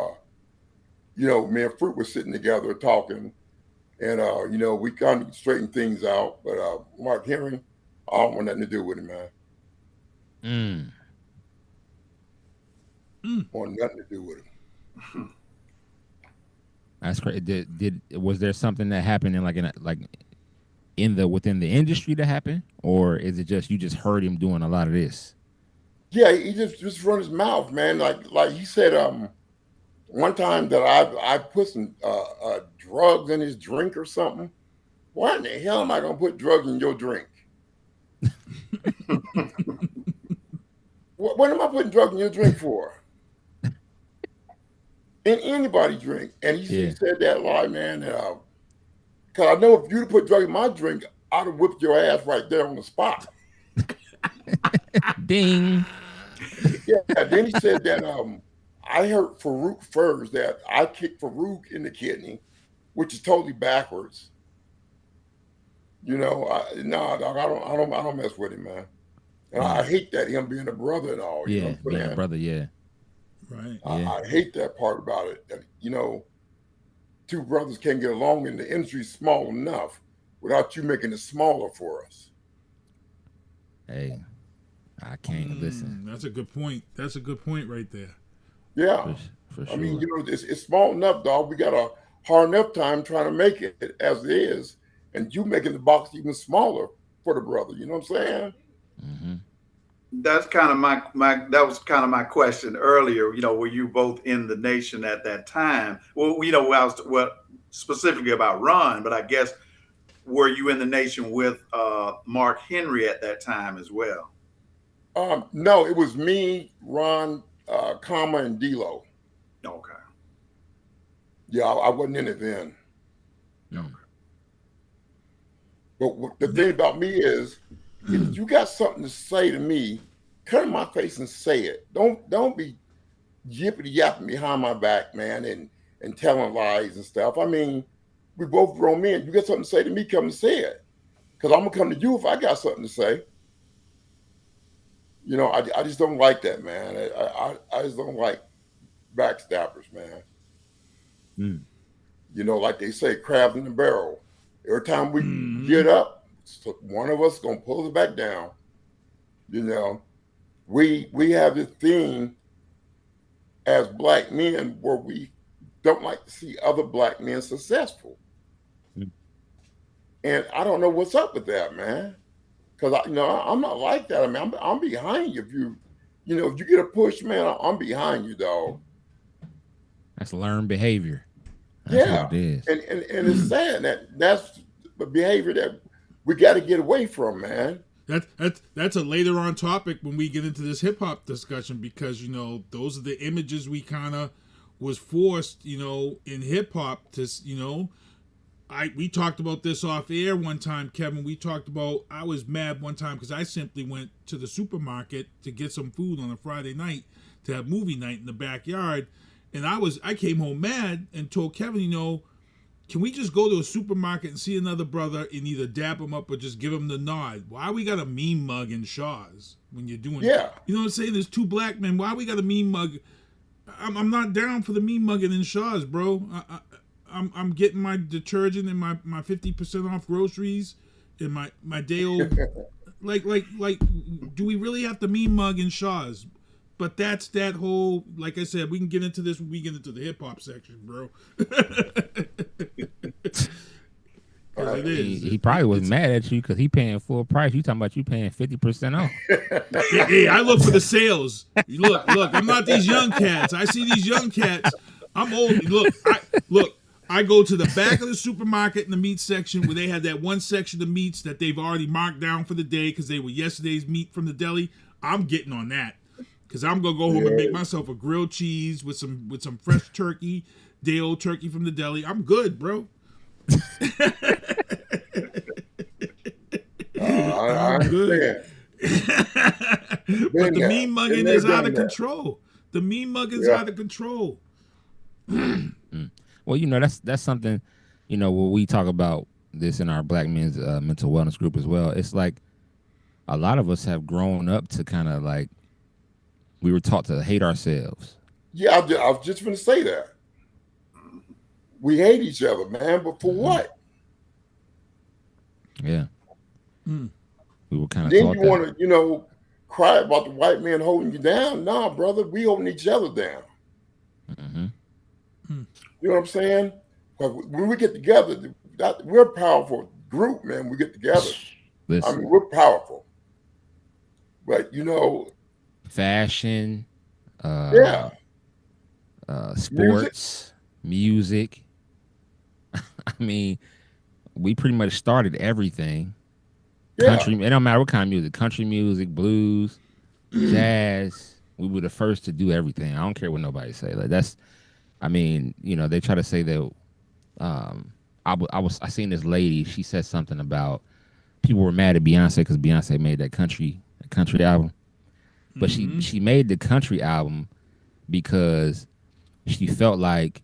me and Fruit were sitting together talking, and we kind of straightened things out. But Mark Henry, I don't want nothing to do with him, man. Want nothing to do with him.
That's crazy. Was there something that happened within the industry that happened, or is it just you just heard him doing a lot of this?
Yeah, he just run his mouth, man. Like he said, one time that I put some drugs in his drink or something. Why in the hell am I gonna put drugs in your drink? What am I putting drugs in your drink for? In anybody's drink. And he said that lie, man. Because I know if you'd put drugs in my drink, I'd have whipped your ass right there on the spot.
Ding.
Yeah. Then he said that I heard Farouk first that I kicked Farouk in the kidney, which is totally backwards. You know, I don't mess with him, man. And I hate that him being a brother and all. You know
being a brother,
right.
I hate that part about it. That, you know, two brothers can't get along, and the industry's small enough without you making it smaller for us.
Hey, I can't listen.
That's a good point. That's a good point right there.
Yeah,
for sure.
I mean, you know, it's small enough, dog. We got a hard enough time trying to make it as it is, and you making the box even smaller for the brother. You know what I'm saying?
Mm-hmm.
That's kind of that was kind of my question earlier. You know, were you both in the nation at that time? Well, you know, I was specifically about Ron, but I guess were you in the nation with Mark Henry at that time as well?
No, it was me, Ron, Comma, and D-Lo.
Okay.
Yeah, I wasn't in it then.
Okay.
But the thing about me is, if you got something to say to me, come in my face and say it. Don't be yippity yapping behind my back, man, and telling lies and stuff. I mean, we both grown men. You got something to say to me, come and say it. Because I'm gonna come to you if I got something to say. You know, I just don't like that, man. I just don't like backstabbers, man. You know, like they say, crabs in the barrel. Every time we get up, one of us is gonna pull it back down. You know, we have this thing as black men where we don't like to see other black men successful. And I don't know what's up with that, man. Because I'm not like that. I mean, I'm behind you. If you get a push, man, I'm behind you, dog.
That's learned behavior. That's what it is.
And it's sad that's the behavior that we got to get away from, man.
That's a later on topic when we get into this hip hop discussion, because those are the images we kind of was forced, in hip hop to, we talked about this off air one time, Kevin. We talked about, I was mad one time because I simply went to the supermarket to get some food on a Friday night to have movie night in the backyard. And I came home mad and told Kevin, can we just go to a supermarket and see another brother and either dap him up or just give him the nod? Why we got a mean mug in Shaw's when you're doing
Yeah.
You know what I'm saying? There's two black men. Why we got a mean mug? I'm not down for the mean mugging in Shaw's, bro. I'm getting my detergent and my 50% off groceries and my day old like do we really have to mean mug in Shaw's? But that's that whole, like I said, we can get into this when we get into the hip hop section, bro.
He probably was mad at you because he paying full price. You talking about you paying 50% off?
Hey, I look for the sales. Look, I'm not these young cats. I see these young cats. I'm old. I go to the back of the supermarket in the meat section where they have that one section of meats that they've already marked down for the day because they were yesterday's meat from the deli. I'm getting on that. Because I'm going to go home and make myself a grilled cheese with some fresh turkey, day old turkey from the deli. I'm good, bro.
I'm good.
But the mean mugging is out of control. The mean mugging is out of control.
Well, that's something, when we talk about this in our Black men's mental wellness group as well. It's like a lot of us have grown up to kind of like, we were taught to hate ourselves.
Yeah, I was just going to say that. We hate each other, man, but for what?
Yeah. We were kind of
then
taught
you
that.
want to, cry about the white man holding you down. Nah, brother, we holding each other down.
Mm-hmm.
You know what I'm saying? When we get together, we're a powerful group, man. We get together.
Listen.
I mean, we're powerful. But
fashion, sports, music. I mean, we pretty much started everything.
Yeah.
Country, it don't matter what kind of music. Country music, blues, jazz. We were the first to do everything. I don't care what nobody say. Like that's, I mean, they try to say that. I seen this lady. She said something about people were mad at Beyonce because Beyonce made that country album, but she made the country album because she felt like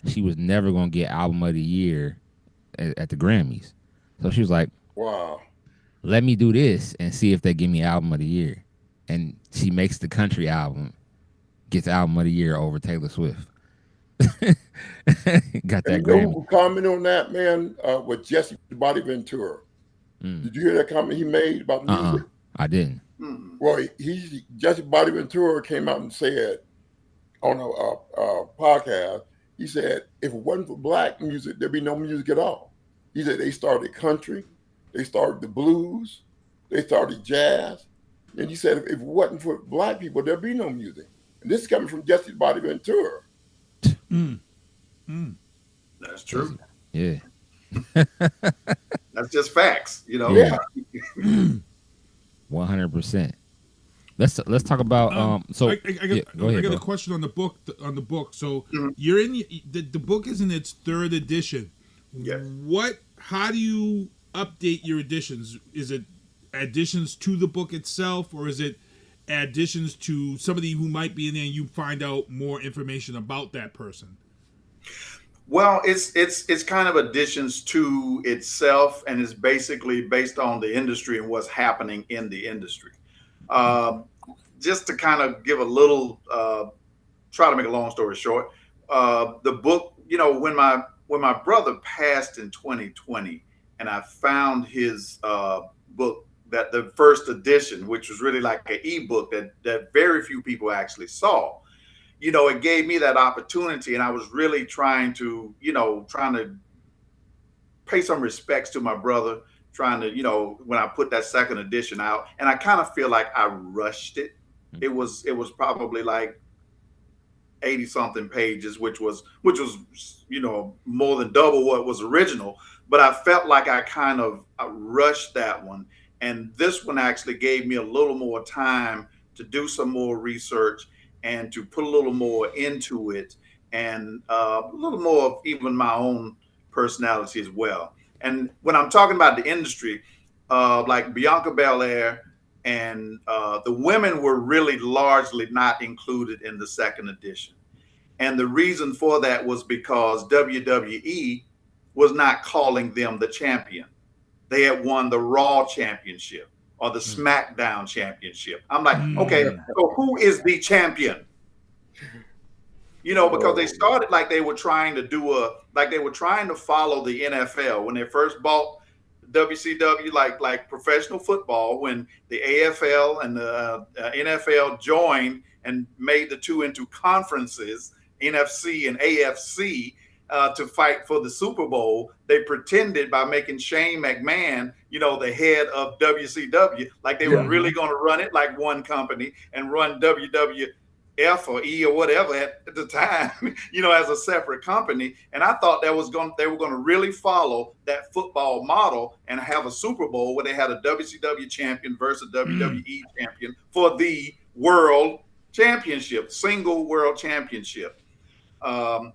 she was never gonna get album of the year at the Grammys. So she was like,
"Wow,
let me do this and see if they give me album of the year." And she makes the country album, gets album of the year over Taylor Swift. Got that Grammy.
Who commented on that, man? With Jesse Body Ventura. Did you hear that comment he made about music?
I didn't.
Well, Jesse Body Ventura came out and said on a podcast, he said, if it wasn't for black music, there'd be no music at all. He said they started country, they started the blues, they started jazz. And he said if it wasn't for black people, there'd be no music. And this is coming from Jesse Body Ventura.
That's true.
Yeah.
That's just facts,
Yeah.
100%. Let's talk about
I got a question on the book. So you're in the book is in its third edition.
Yes.
How do you update your additions? Is it additions to the book itself, or is it additions to somebody who might be in there and you find out more information about that person?
Well, it's kind of additions to itself, and it's basically based on the industry and what's happening in the industry. Just to kind of give a little, try to make a long story short, the book, when my brother passed in 2020, and I found his book, that the first edition, which was really like an ebook that very few people actually saw. It gave me that opportunity, and I was really trying to pay some respects to my brother, trying to, when I put that second edition out, and I kind of feel like I rushed it. It was probably like 80 something pages, which was, more than double what was original. But I felt like I rushed that one. And this one actually gave me a little more time to do some more research and to put a little more into it, and a little more of even my own personality as well. And when I'm talking about the industry, like Bianca Belair and the women were really largely not included in the second edition. And the reason for that was because WWE was not calling them the champion. They had won the Raw Championship or the SmackDown Championship. I'm like, okay, so who is the champion? Because they started like they were trying to follow the NFL when they first bought WCW, like professional football, when the AFL and the NFL joined and made the two into conferences, NFC and AFC, to fight for the Super Bowl. They pretended by making Shane McMahon, the head of WCW, like they were really going to run it like one company and run WWF or E or whatever at the time, as a separate company. And I thought they were going to really follow that football model and have a Super Bowl where they had a WCW champion versus WWE champion for the world championship, single world championship. And,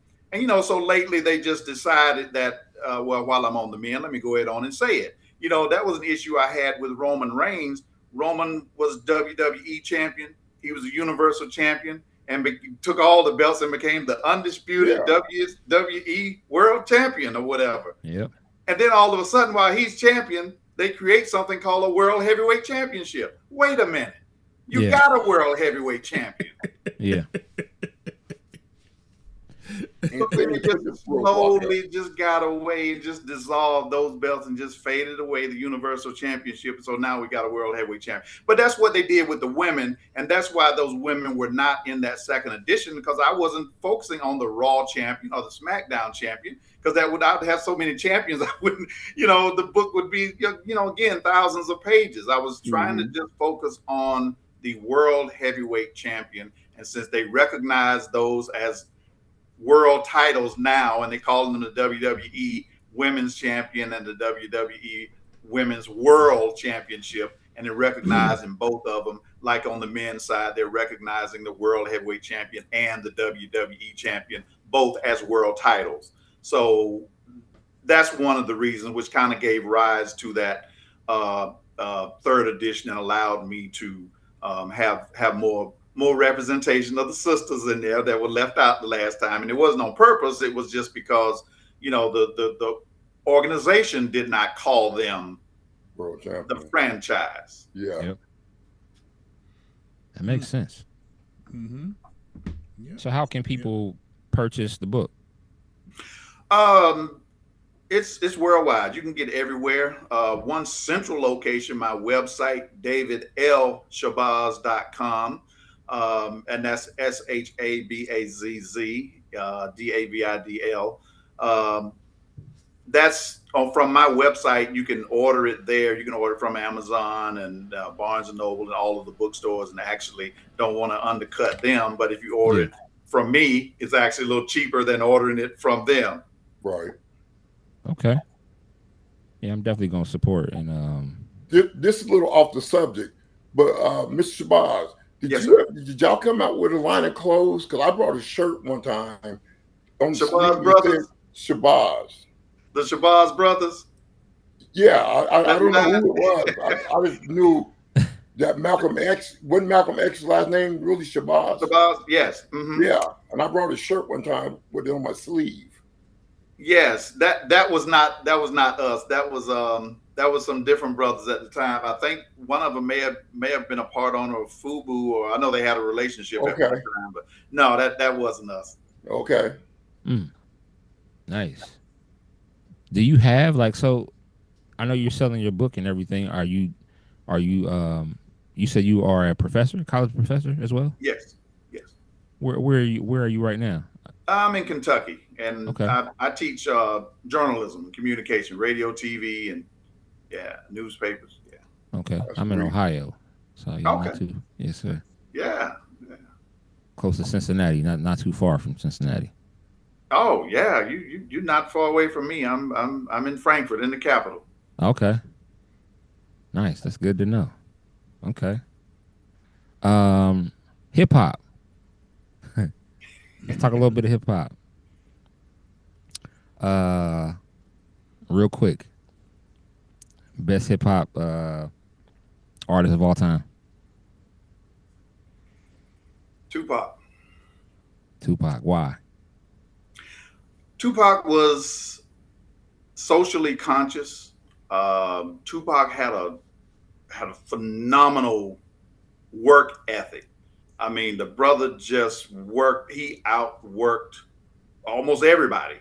so lately they just decided that, while I'm on the men, let me go ahead on and say it. That was an issue I had with Roman Reigns. Roman was WWE champion. He was a Universal champion and took all the belts and became the undisputed WWE world champion or whatever.
Yep.
And then all of a sudden, while he's champion, they create something called a world heavyweight championship. Wait a minute. You got a world heavyweight champion.
Yeah.
But then it just slowly just got away and just dissolved those belts and just faded away, the Universal Championship. So now we got a World Heavyweight Champion. But that's what they did with the women. And that's why those women were not in that second edition, because I wasn't focusing on the Raw champion or the SmackDown champion, because that would I'd have so many champions. I wouldn't, the book would be, again, thousands of pages. I was trying to just focus on the World Heavyweight Champion. And since they recognize those as world titles now, and they call them the WWE Women's Champion and the WWE Women's World Championship, and they're recognizing both of them. Like on the men's side, they're recognizing the World Heavyweight Champion and the WWE Champion, both as world titles. So that's one of the reasons, which kind of gave rise to that third edition and allowed me to have more representation of the sisters in there that were left out the last time. And it wasn't on purpose. It was just because, the organization did not call them
World Champion.
The franchise.
Yeah.
Yep. That makes sense.
Mm-hmm. Yeah.
So how can people purchase the book?
It's worldwide. You can get everywhere. One central location, my website, davidlshabazz.com. And that's SHABAZZ, DAVIDL. That's from my website. You can order it there. You can order it from Amazon and Barnes and Noble and all of the bookstores, and actually don't want to undercut them. But if you order it from me, it's actually a little cheaper than ordering it from them.
Right.
Okay. Yeah, I'm definitely going to support. And
this is a little off the subject, but Mr. Shabazz, did y'all come out with a line of clothes? Because I brought a shirt one time. On
Shabazz Brothers.
Shabazz.
The Shabazz Brothers.
Yeah, I don't know who it was. I just knew that Malcolm X, wasn't Malcolm X's last name really Shabazz?
Shabazz, yes. Mm-hmm.
Yeah, and I brought a shirt one time with it on my sleeve.
Yes, that was not us. That was some different brothers at the time. I think one of them may have been a part owner of FUBU, or I know they had a relationship at one time, but no, that wasn't us.
Okay.
Nice. Do you have so I know you're selling your book and everything. Are you you said you are a professor, college professor as well?
Yes.
Where are you right now?
I'm in Kentucky, and I teach journalism, communication, radio, TV, and newspapers. Yeah.
Okay. I'm in Ohio. So not too, yes, sir.
Yeah.
Close to Cincinnati, not too far from Cincinnati.
Oh yeah, you're not far away from me. I'm in Frankfurt, in the capital.
Okay. Nice. That's good to know. Okay. Hip hop. Let's talk a little bit of hip hop. Real quick. Best hip hop artist of all time.
Tupac.
Why?
Tupac was socially conscious. Tupac had a phenomenal work ethic. I mean, the brother just worked. He outworked almost everybody.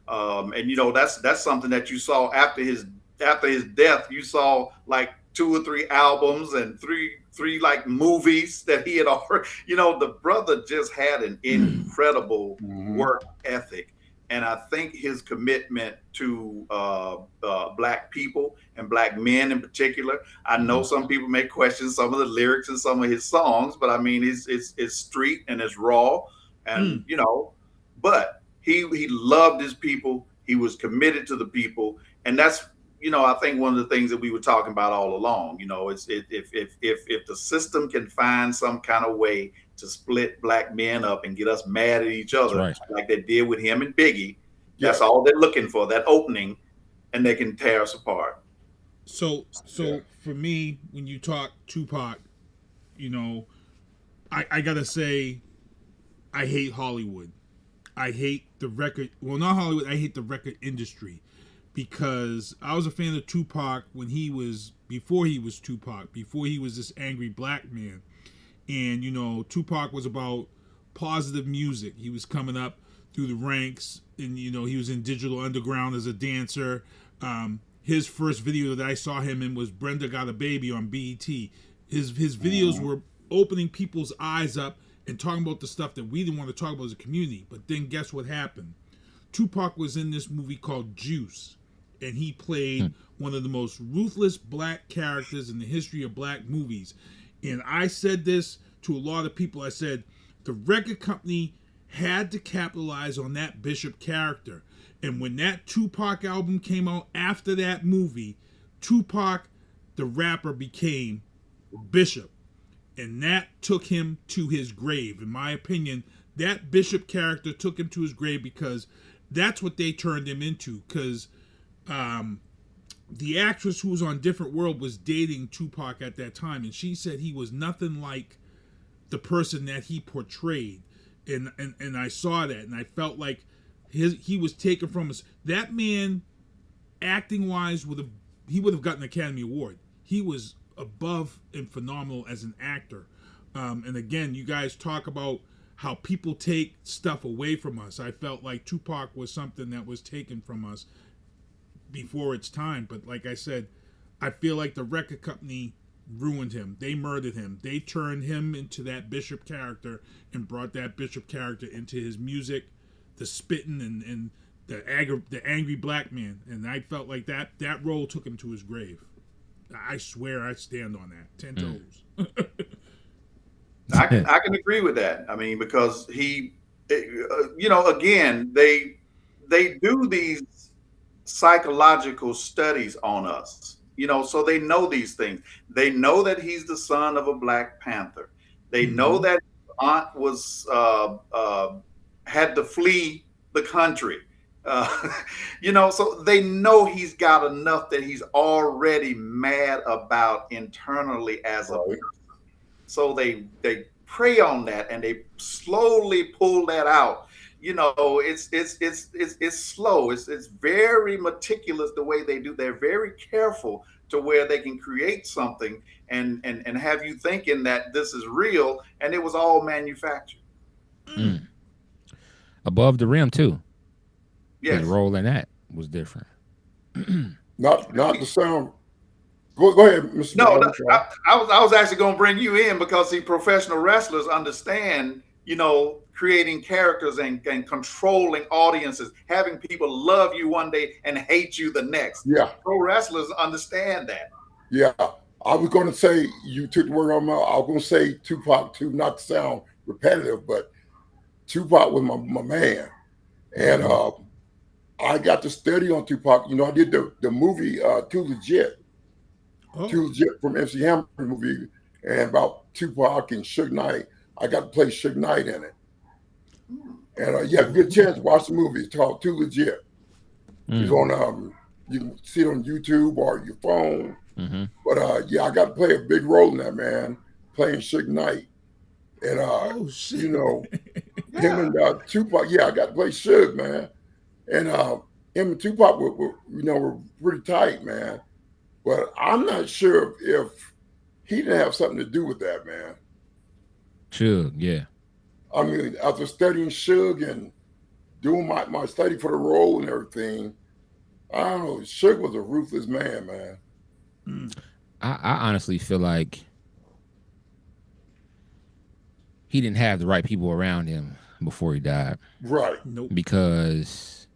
And that's something that you saw after his death. You saw like 2 or 3 albums and three like movies that he had already. The brother just had an incredible work ethic. And I think his commitment to Black people and Black men in particular. I know some people may question some of the lyrics in some of his songs, but I mean, it's street and it's raw, and but he loved his people. He was committed to the people, and that's I think one of the things that we were talking about all along. It's if the system can find some kind of way to split Black men up and get us mad at each other, like they did with him and Biggie. That's all they're looking for, that opening, and they can tear us apart.
So for me, when you talk Tupac, I gotta say, I hate Hollywood. I hate the record. Well, not Hollywood. I hate the record industry, because I was a fan of Tupac before he was Tupac, before he was this angry black man. And, Tupac was about positive music. He was coming up through the ranks, and he was in Digital Underground as a dancer. His first video that I saw him in was Brenda Got a Baby on BET. His videos were opening people's eyes up and talking about the stuff that we didn't want to talk about as a community. But then guess what happened? Tupac was in this movie called Juice, and he played one of the most ruthless black characters in the history of black movies. And I said this to a lot of people. I said, the record company had to capitalize on that Bishop character. And when that Tupac album came out after that movie, Tupac, the rapper, became Bishop. And that took him to his grave. In my opinion, that Bishop character took him to his grave because that's what they turned him into. Because the actress who was on Different World was dating Tupac at that time, and she said he was nothing like the person that he portrayed. And I saw that, and I felt like he was taken from us. That man, acting wise, would have gotten an Academy Award. He was above and phenomenal as an actor. And again, you guys talk about how people take stuff away from us. I felt like Tupac was something that was taken from us before its time. But like I said, I feel like the record company ruined him. They murdered him. They turned him into that Bishop character and brought that Bishop character into his music, the spitting and the angry black man. And I felt like that role took him to his grave. I swear I stand on that. 10 toes.
I can agree with that. I mean, because again, they do these psychological studies on us, so they know these things. They know that he's the son of a Black Panther. They know that his aunt was had to flee the country. So they know he's got enough that he's already mad about internally as a person. So they prey on that and they slowly pull that out. It's slow. It's very meticulous the way they do. They're very careful to where they can create something and have you thinking that this is real and it was all manufactured.
Above the Rim too.
Yes.
His role in that was different.
Not the sound. Go ahead, Mr.
No, I was actually going to bring you in because the professional wrestlers understand, creating characters and controlling audiences, having people love you one day and hate you the next.
Yeah.
Pro wrestlers understand that.
Yeah. I was going to say, you took the word on my mouth. I was going to say Tupac too, not to sound repetitive, but Tupac was my man. And I got to study on Tupac. I did the movie Too Legit. Too Legit from MC Hammer's movie, and about Tupac and Suge Knight. I got to play Suge Knight in it. And good chance to watch the movie. It's called Too Legit. It's on you can see it on YouTube or your phone. But I got to play a big role in that, man, playing Suge Knight. And him and Tupac, I got to play Suge, man. And him and Tupac were pretty tight, man. But I'm not sure if he didn't have something to do with that, man.
Suge, yeah.
I mean, after studying Suge and doing my study for the role and everything, I don't know. Suge was a ruthless man, man.
I honestly feel like he didn't have the right people around him before he died.
Right.
Nope.
Because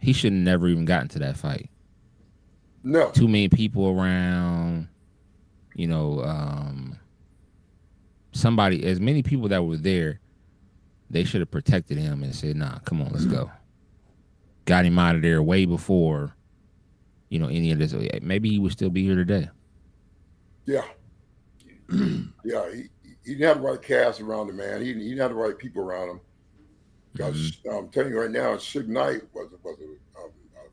he should have never even gotten to that fight.
No.
Too many people around, somebody, as many people that were there, they should have protected him and said, nah, come on, let's go. Got him out of there way before, any of this. Maybe he would still be here today.
Yeah. Yeah, he didn't have the right cast around him, man. He didn't have the right people around him. Because I'm telling you right now, Suge Knight was a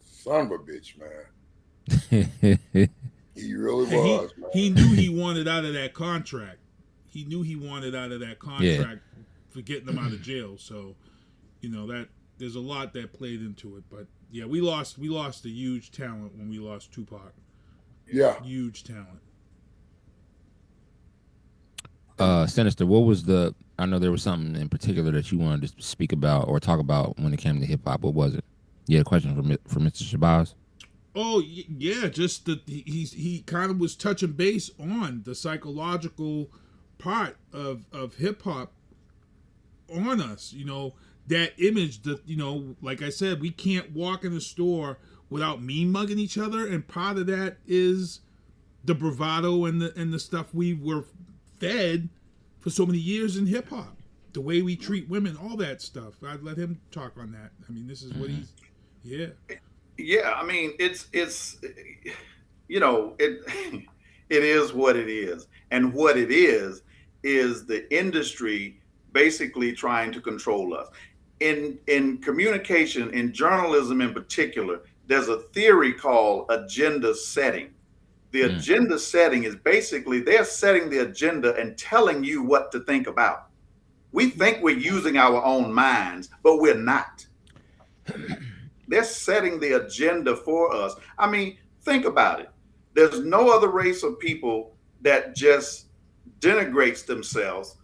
son of a bitch, man. He really was.
He knew he wanted out of that contract. For getting him out of jail. So, that there's a lot that played into it. But yeah, we lost a huge talent when we lost Tupac.
Yeah,
huge talent.
Sinister, what was the? I know there was something in particular that you wanted to speak about or talk about when it came to hip hop. What was it? You had a question for Mr. Shabazz?
Oh yeah, just that he kind of was touching base on the psychological part of hip hop on us. You know, that image that, you know, like I said, we can't walk in a store without mean mugging each other, and part of that is the bravado and the stuff we were fed for so many years in hip hop, the way we treat women, all that stuff. I'd let him talk on that. I mean, this is what he's,
yeah. I mean, it's you know, it it is what it is, and what it is the industry basically trying to control us. In communication, in journalism in particular, there's a theory called agenda setting. The agenda setting is basically they're setting the agenda and telling you what to think about. We think we're using our own minds, but we're not. They're setting the agenda for us. I mean, think about it. There's no other race of people that just denigrates themselves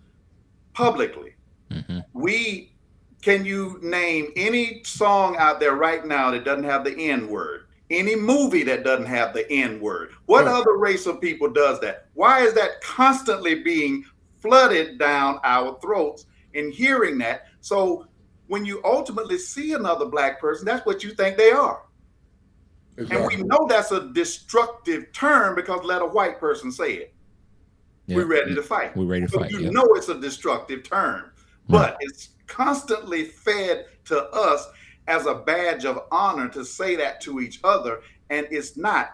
publicly. Can you name any song out there right now that doesn't have the N word? Any movie that doesn't have the N word? What other race of people does that? Why is that constantly being flooded down our throats and hearing that? So when you ultimately see another black person, that's what you think they are. Exactly. And we know that's a destructive term because let a white person say it. Yep. We're ready to fight.
We're ready to fight.
You know it's a destructive term, but it's constantly fed to us as a badge of honor to say that to each other. And it's not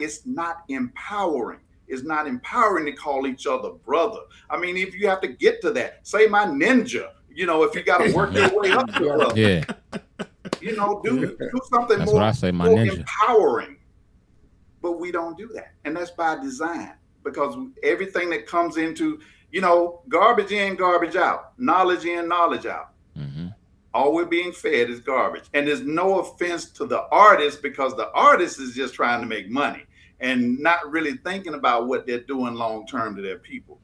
empowering. It's not empowering to call each other brother. I mean, if you have to get to that, say my ninja, you know, if you got to work your way up to brother.
Yeah.
You know, do something
That's
more,
what I say, my
more
ninja.
empowering. But we don't do that. And that's by design, because everything that comes into, you know, garbage in, garbage out, knowledge in, knowledge out. All we're being fed is garbage. And there's no offense to the artist, because the artist is just trying to make money and not really thinking about what they're doing long term to their people.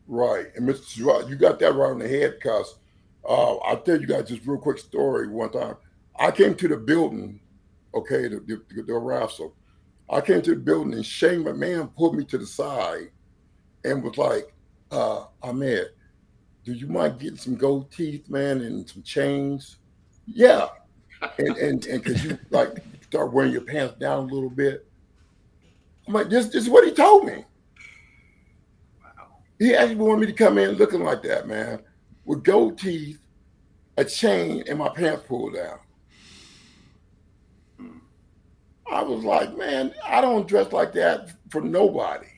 Right. And Mr. Shabazz, you got that right on the head, because I'll tell you guys this real quick story. One time I came to the building, okay, the raffle. I came to the building and Shane McMahon pulled me to the side and was like, Ahmed, do you mind getting some gold teeth, man, and some chains? Yeah. And because you like start wearing your pants down a little bit. I'm like, this is what he told me. Wow. He actually wanted me to come in looking like that, man, with gold teeth, a chain, and my pants pulled down. I was like, man, I don't dress like that for nobody.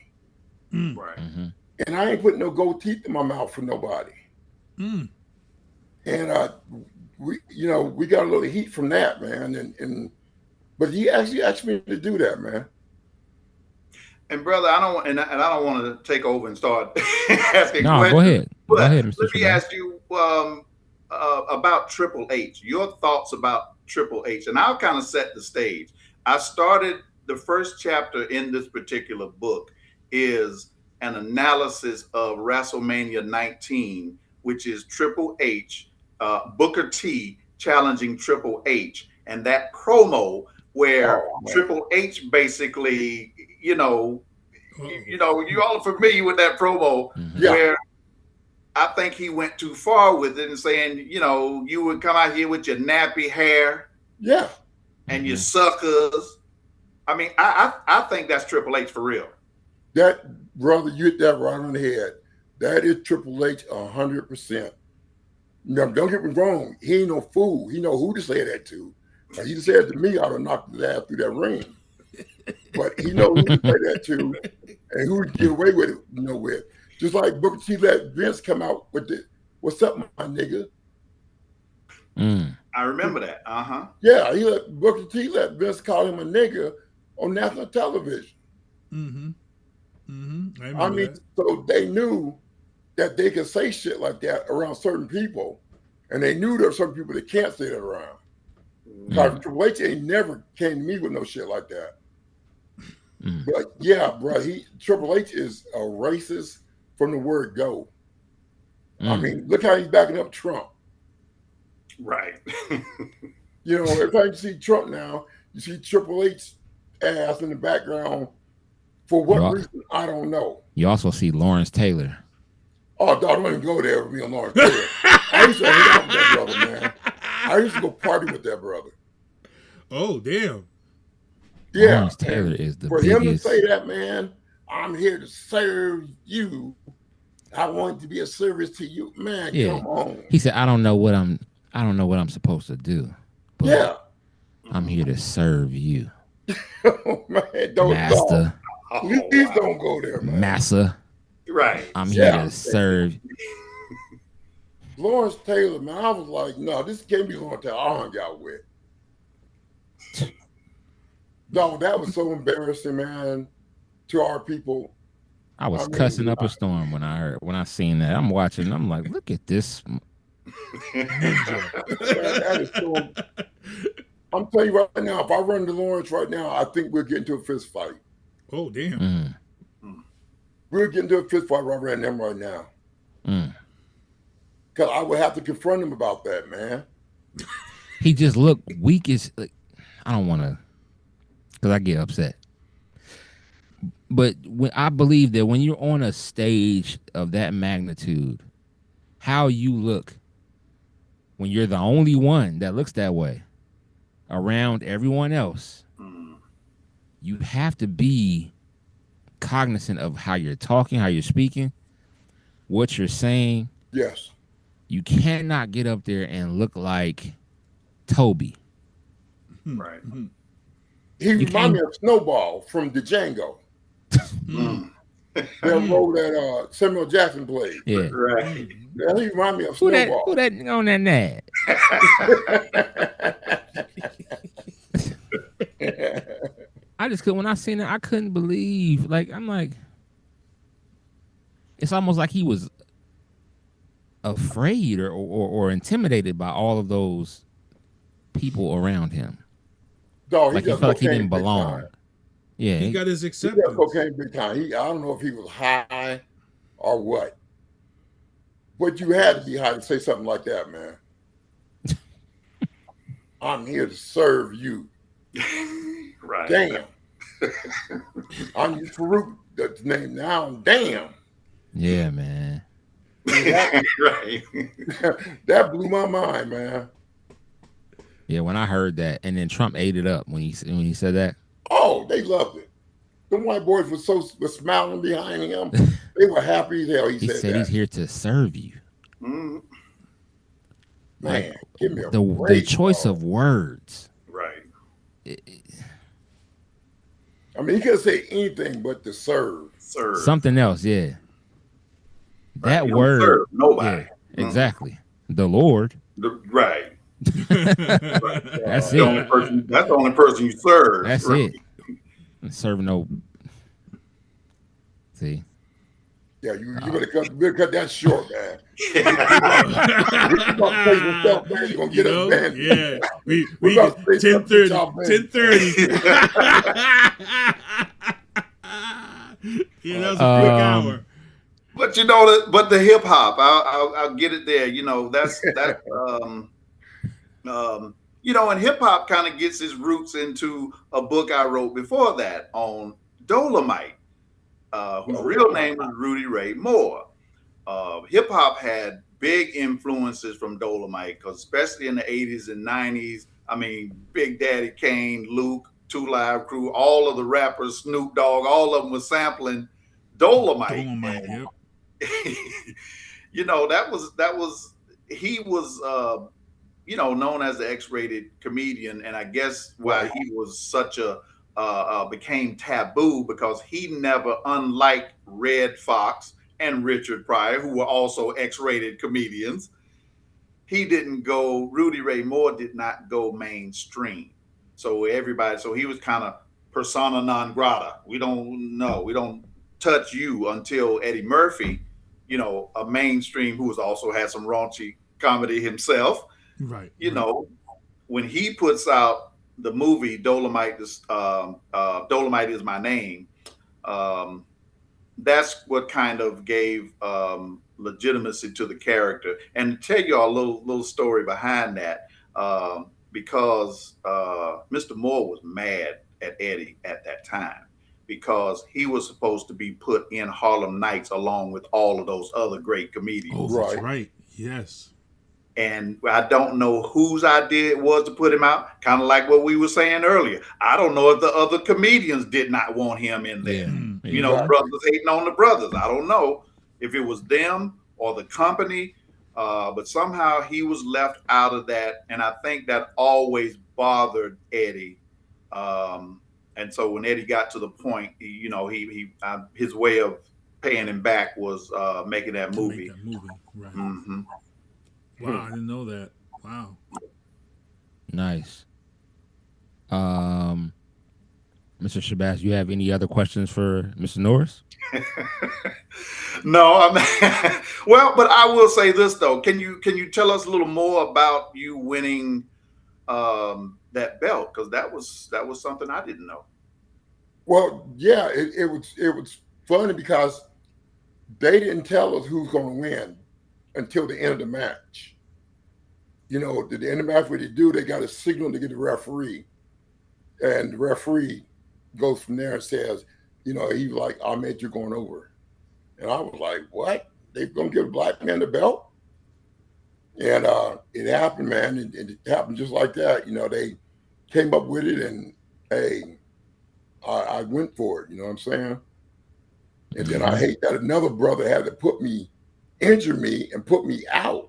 Right.
And I ain't putting no gold teeth in my mouth for nobody. And we got a little heat from that, man. But he actually asked me to do that, man.
And brother, I don't want to take over and start asking questions.
Go ahead.
But
Go ahead, Mr.
let me ask you about Triple H. Your thoughts about Triple H, and I'll kind of set the stage. I started the first chapter in this particular book is an analysis of WrestleMania 19, which is Triple H, Booker T challenging Triple H, and that promo where Triple H basically, you all are familiar with that promo where I think he went too far with it and saying, you would come out here with your nappy hair, and your suckers. I mean, I think that's Triple H for real.
That, brother, you hit that right on the head. That is Triple H 100%. Now, don't get me wrong. He ain't no fool. He know who to say that to. If he said it to me, I'd have knocked his ass through that ring. But he know who to say that to and who to get away with it, with. Just like Booker T let Vince come out with the, what's up, my nigga?
I remember that.
Yeah, Booker T let Vince call him a nigga on national television. I mean, so they knew that they could say shit like that around certain people, and they knew there are certain people that can't say that around. Triple H ain't never came to me with no shit like that. But yeah, bro, Triple H is a racist from the word go. I mean, look how he's backing up Trump.
Right.
You know, every time you see Trump now, you see Triple H's ass in the background. For what reason, I don't know.
You also see Lawrence Taylor.
Oh, dog, don't even go there with me on Lawrence Taylor. I used to hang out with that brother, man. I used to go party with that brother.
Oh, damn.
Yeah.
Lawrence Taylor is the
For
biggest.
him to say that, man, I'm here to serve you. I want to be a service to you. Man, come on.
He said, I don't know what I'm supposed to do. But
yeah.
I'm here to serve you.
Oh, man, don't
Master.
Please don't go there, man.
Massa.
Right.
I'm here to serve.
Lawrence Taylor, man, I was like, no, this can't be Lawrence Taylor I hung out with. No, that was so embarrassing, man, to our people.
I was cussing up a storm when I seen that. I'm watching. I'm like, look at this.
That is so, I'm telling you right now, if I run to Lawrence right now, I think we'll get into a fist fight.
Oh, damn.
We'll get into a fist fight right around them right now. Because I would have to confront him about that, man.
He just looked weak as. Like, I don't want to, because I get upset. But I believe that when you're on a stage of that magnitude, how you look when you're the only one that looks that way around everyone else, you have to be cognizant of how you're talking, how you're speaking, what you're saying.
Yes.
You cannot get up there and look like Toby.
Right.
He reminded me of Snowball from the Django. That role that Samuel Jackson played.
Yeah.
Right.
Yeah, he reminded me of
Who
Snowball.
that on that net? I just could when I seen it, I couldn't believe. Like I'm like, it's almost like he was afraid or intimidated by all of those people around him.
Dog,
like he felt like he didn't belong. Yeah,
he got his
He
acceptance.
got cocaine big time. I don't know if he was high or what. But you had to be high to say something like that, man. I'm here to serve you.
Right.
Damn. I'm used to Farouk, that's the name now. Damn.
Yeah, man.
Right.
That blew my mind, man.
Yeah, when I heard that, and then Trump ate it up when he said that.
Oh, they loved it. The white boys were smiling behind him. They were happy as hell. He said that.
He's here to serve you.
Man,
Like,
give me a
the
break,
choice
dog.
of words.
Right.
I mean, he could say anything but to serve.
Serve.
Something else, yeah. That
Right.
word.
Serve nobody.
Yeah, exactly. The Lord.
Right.
That's
the
it.
only person. That's the only person you serve.
That's
right.
it. Serve no. See.
Yeah, you better cut that short, man. We're about to say some stuff, man. You're going to get us banned.
Yeah. We
about to say
10:30.
something, man.
10:30. Yeah, that was a quick hour.
But you know, but the hip hop, I'll get it there. You know, that's you know, and hip hop kind of gets its roots into a book I wrote before that on Dolomite, whose real name was Rudy Ray Moore. Hip hop had big influences from Dolomite, because especially in the 80s and 90s, I mean, Big Daddy Kane, Luke, Two Live Crew, all of the rappers, Snoop Dogg, all of them was sampling Dolomite.
Yep.
You know, he was you know, known as the X-rated comedian, and I guess why he was such a became taboo, because he never, unlike Red Fox and Richard Pryor, who were also X-rated comedians, Rudy Ray Moore did not go mainstream. So he was kind of persona non grata. We don't touch you until Eddie Murphy, you know, a mainstream who also had some raunchy comedy himself.
Right.
You know, when he puts out the movie Dolomite is My Name, that's what kind of gave legitimacy to the character. And to tell you a little story behind that, because Mr. Moore was mad at Eddie at that time because he was supposed to be put in Harlem Nights along with all of those other great comedians.
Oh, that's right. Yes.
And I don't know whose idea it was to put him out. Kind of like what we were saying earlier. I don't know if the other comedians did not want him in there. You know, brothers hating on the brothers. I don't know if it was them or the company, but somehow he was left out of that. And I think that always bothered Eddie. And so when Eddie got to the point, you know, his way of paying him back was making that movie.
Right.
Mm-hmm.
Wow, I didn't know that. Wow.
Nice. Mr. Shabazz, you have any other questions for Mr. Norris?
No, I'm well, but I will say this though. Can you tell us a little more about you winning that belt? Because that was something I didn't know.
Well, yeah, it was funny because they didn't tell us who's going to win until the end of the match. You know, at the end of the match, what they do, they got a signal to get the referee. And the referee goes from there and says, you know, he's like, Ahmed, you're going over. And I was like, what? They're going to give a black man the belt? And it happened, man. And it happened just like that. You know, they came up with it and, hey, I went for it. You know what I'm saying? And then I hate that another brother had to injure me and put me out.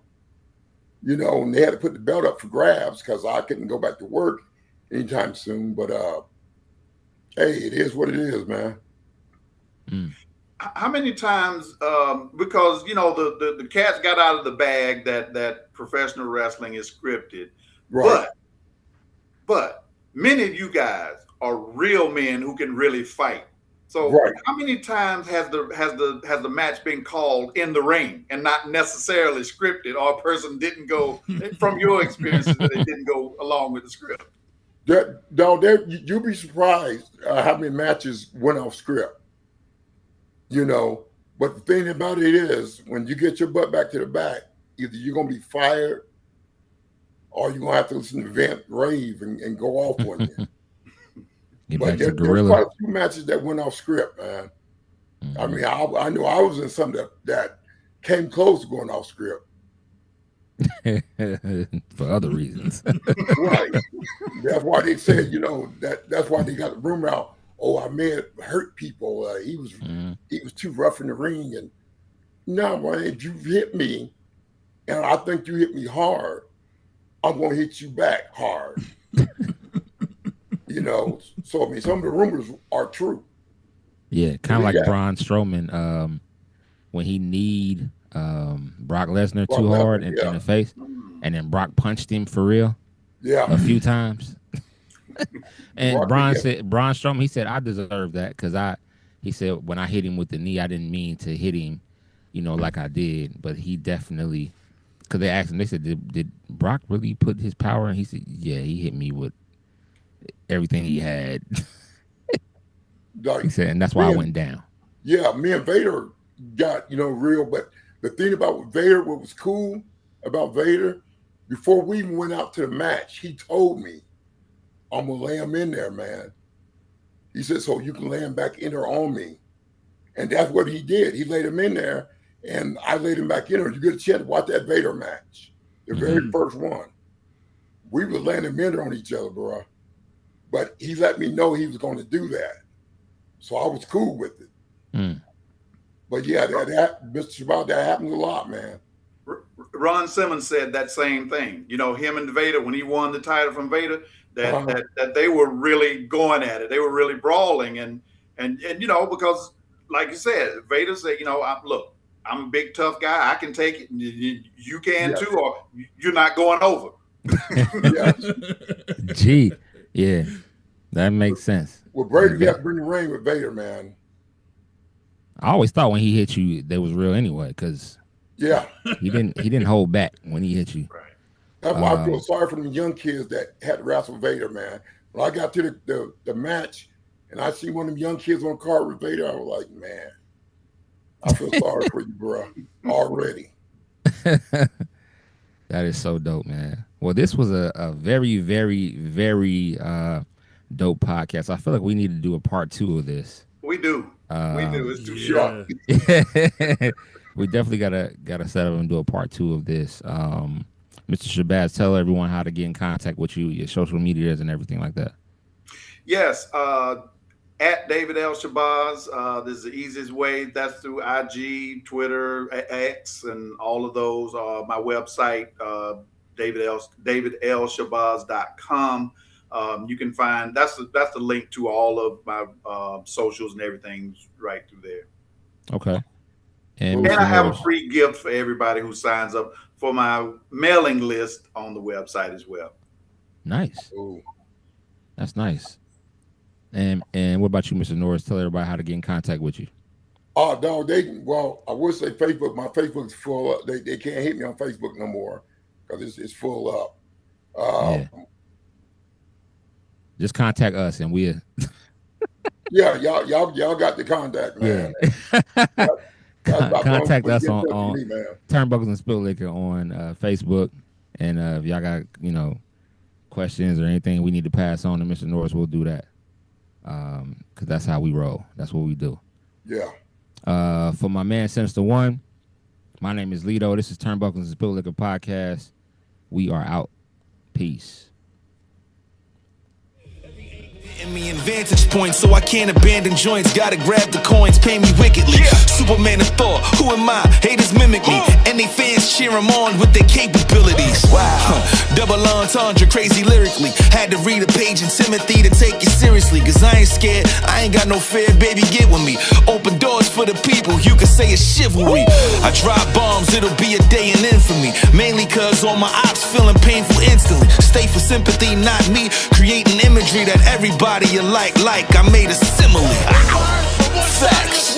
You know, and they had to put the belt up for grabs because I couldn't go back to work anytime soon. But hey, it is what it is, man.
How many times? Because you know the cat's got out of the bag that professional wrestling is scripted,
right?
But many of you guys are real men who can really fight. So how many times has the match been called in the ring and not necessarily scripted, or a person didn't go from your experiences that it didn't go along with the script?
You'll be surprised how many matches went off script. You know, but the thing about it is, when you get your butt back to the back, either you're gonna be fired, or you're gonna have to listen to Vent rave and go off on you. But there's quite a few matches that went off script, man. I mean, I knew I was in some that came close to going off script.
For other reasons.
Right. That's why they said, you know, that's why they got the rumor out. Oh, I may have hurt people. He was too rough in the ring. And no, man, if you hit me, and I think you hit me hard, I'm going to hit you back hard. You know, so I mean, some of the rumors are true.
Yeah, kind of like Braun Strowman when he kneed Brock Lesnar too hard in the face, and then Brock punched him for real.
Yeah,
a few times. And Braun Strowman, he said, I deserve that because he said when I hit him with the knee, I didn't mean to hit him, you know, like I did, but he definitely, because they asked him, they said, did Brock really put his power in? He said, yeah, he hit me with everything he had. He said, and that's why I went down.
Yeah, me and Vader got, you know, real, but the thing about Vader, what was cool about Vader, before we even went out to the match, he told me, I'm gonna lay him in there, man. He said, so you can lay him back in there on me. And that's what he did. He laid him in there, and I laid him back in there. You get a chance to watch that Vader match, the very first one. We were laying him in there on each other, bro. But he let me know he was going to do that. So I was cool with it. But yeah, that Mr. Shabazz, that happens a lot, man.
Ron Simmons said that same thing. You know, him and Vader, when he won the title from Vader, that they were really going at it. They were really brawling. And you know, because like you said, Vader said, you know, look, I'm a big, tough guy. I can take it. You can too, or you're not going over.
Gee, yeah, that makes sense.
Well, Brady, you have to bring the ring with Vader, man.
I always thought when he hit you, that was real anyway, because he didn't hold back when he hit you.
Right.
That's why I feel sorry for them young kids that had to wrestle Vader, man. When I got to the match and I see one of them young kids on the card with Vader, I was like, man, I feel sorry for you, bro. Already.
That is so dope, man. Well, this was a very, very, very dope podcast. I feel like we need to do a part 2 of this.
We do. It's too short.
We definitely gotta set up and do a part 2 of this. Mr. Shabazz, tell everyone how to get in contact with you, your social medias and everything like that.
Yes, at David L. Shabazz. This is the easiest way. That's through IG, Twitter, X, and all of those. My website, davidlshabazz.com. You can find that's the link to all of my socials and everything right through there.
Okay.
And I have a free gift for everybody who signs up for my mailing list on the website as well.
Nice. Ooh. That's nice. And what about you, Mr. Norris? Tell everybody how to get in contact with you.
Oh, no, I would say Facebook. My Facebook's full up. They can't hit me on Facebook no more because it's full up.
Just contact us and we'll.
Yeah, y'all got the contact, man.
Yeah. Contact us on Turnbuckles and Spilt Liquor on Facebook, and if y'all got questions or anything we need to pass on to Mr. Norris, we'll do that. Because that's how we roll. That's what we do.
Yeah.
For my man Sinista1, my name is Lito. This is Turnbuckles and Spilt Liquor podcast. We are out. Peace.
Me in vantage point, so I can't abandon joints. Gotta grab the coins, pay me wickedly. Superman of Thor, who am I? Haters mimic me, and they fans cheer him on with their capabilities. Wow. Double entendre, crazy lyrically. Had to read a page in Timothy to take it seriously. Cause I ain't scared, I ain't got no fear, baby, get with me. Open doors for the people, you can say it's chivalry. I drop bombs, it'll be a day in infamy. Mainly cause all my ops feeling painful instantly. Stay for sympathy, not me. Creating imagery that everybody you like, I made a simile. Facts.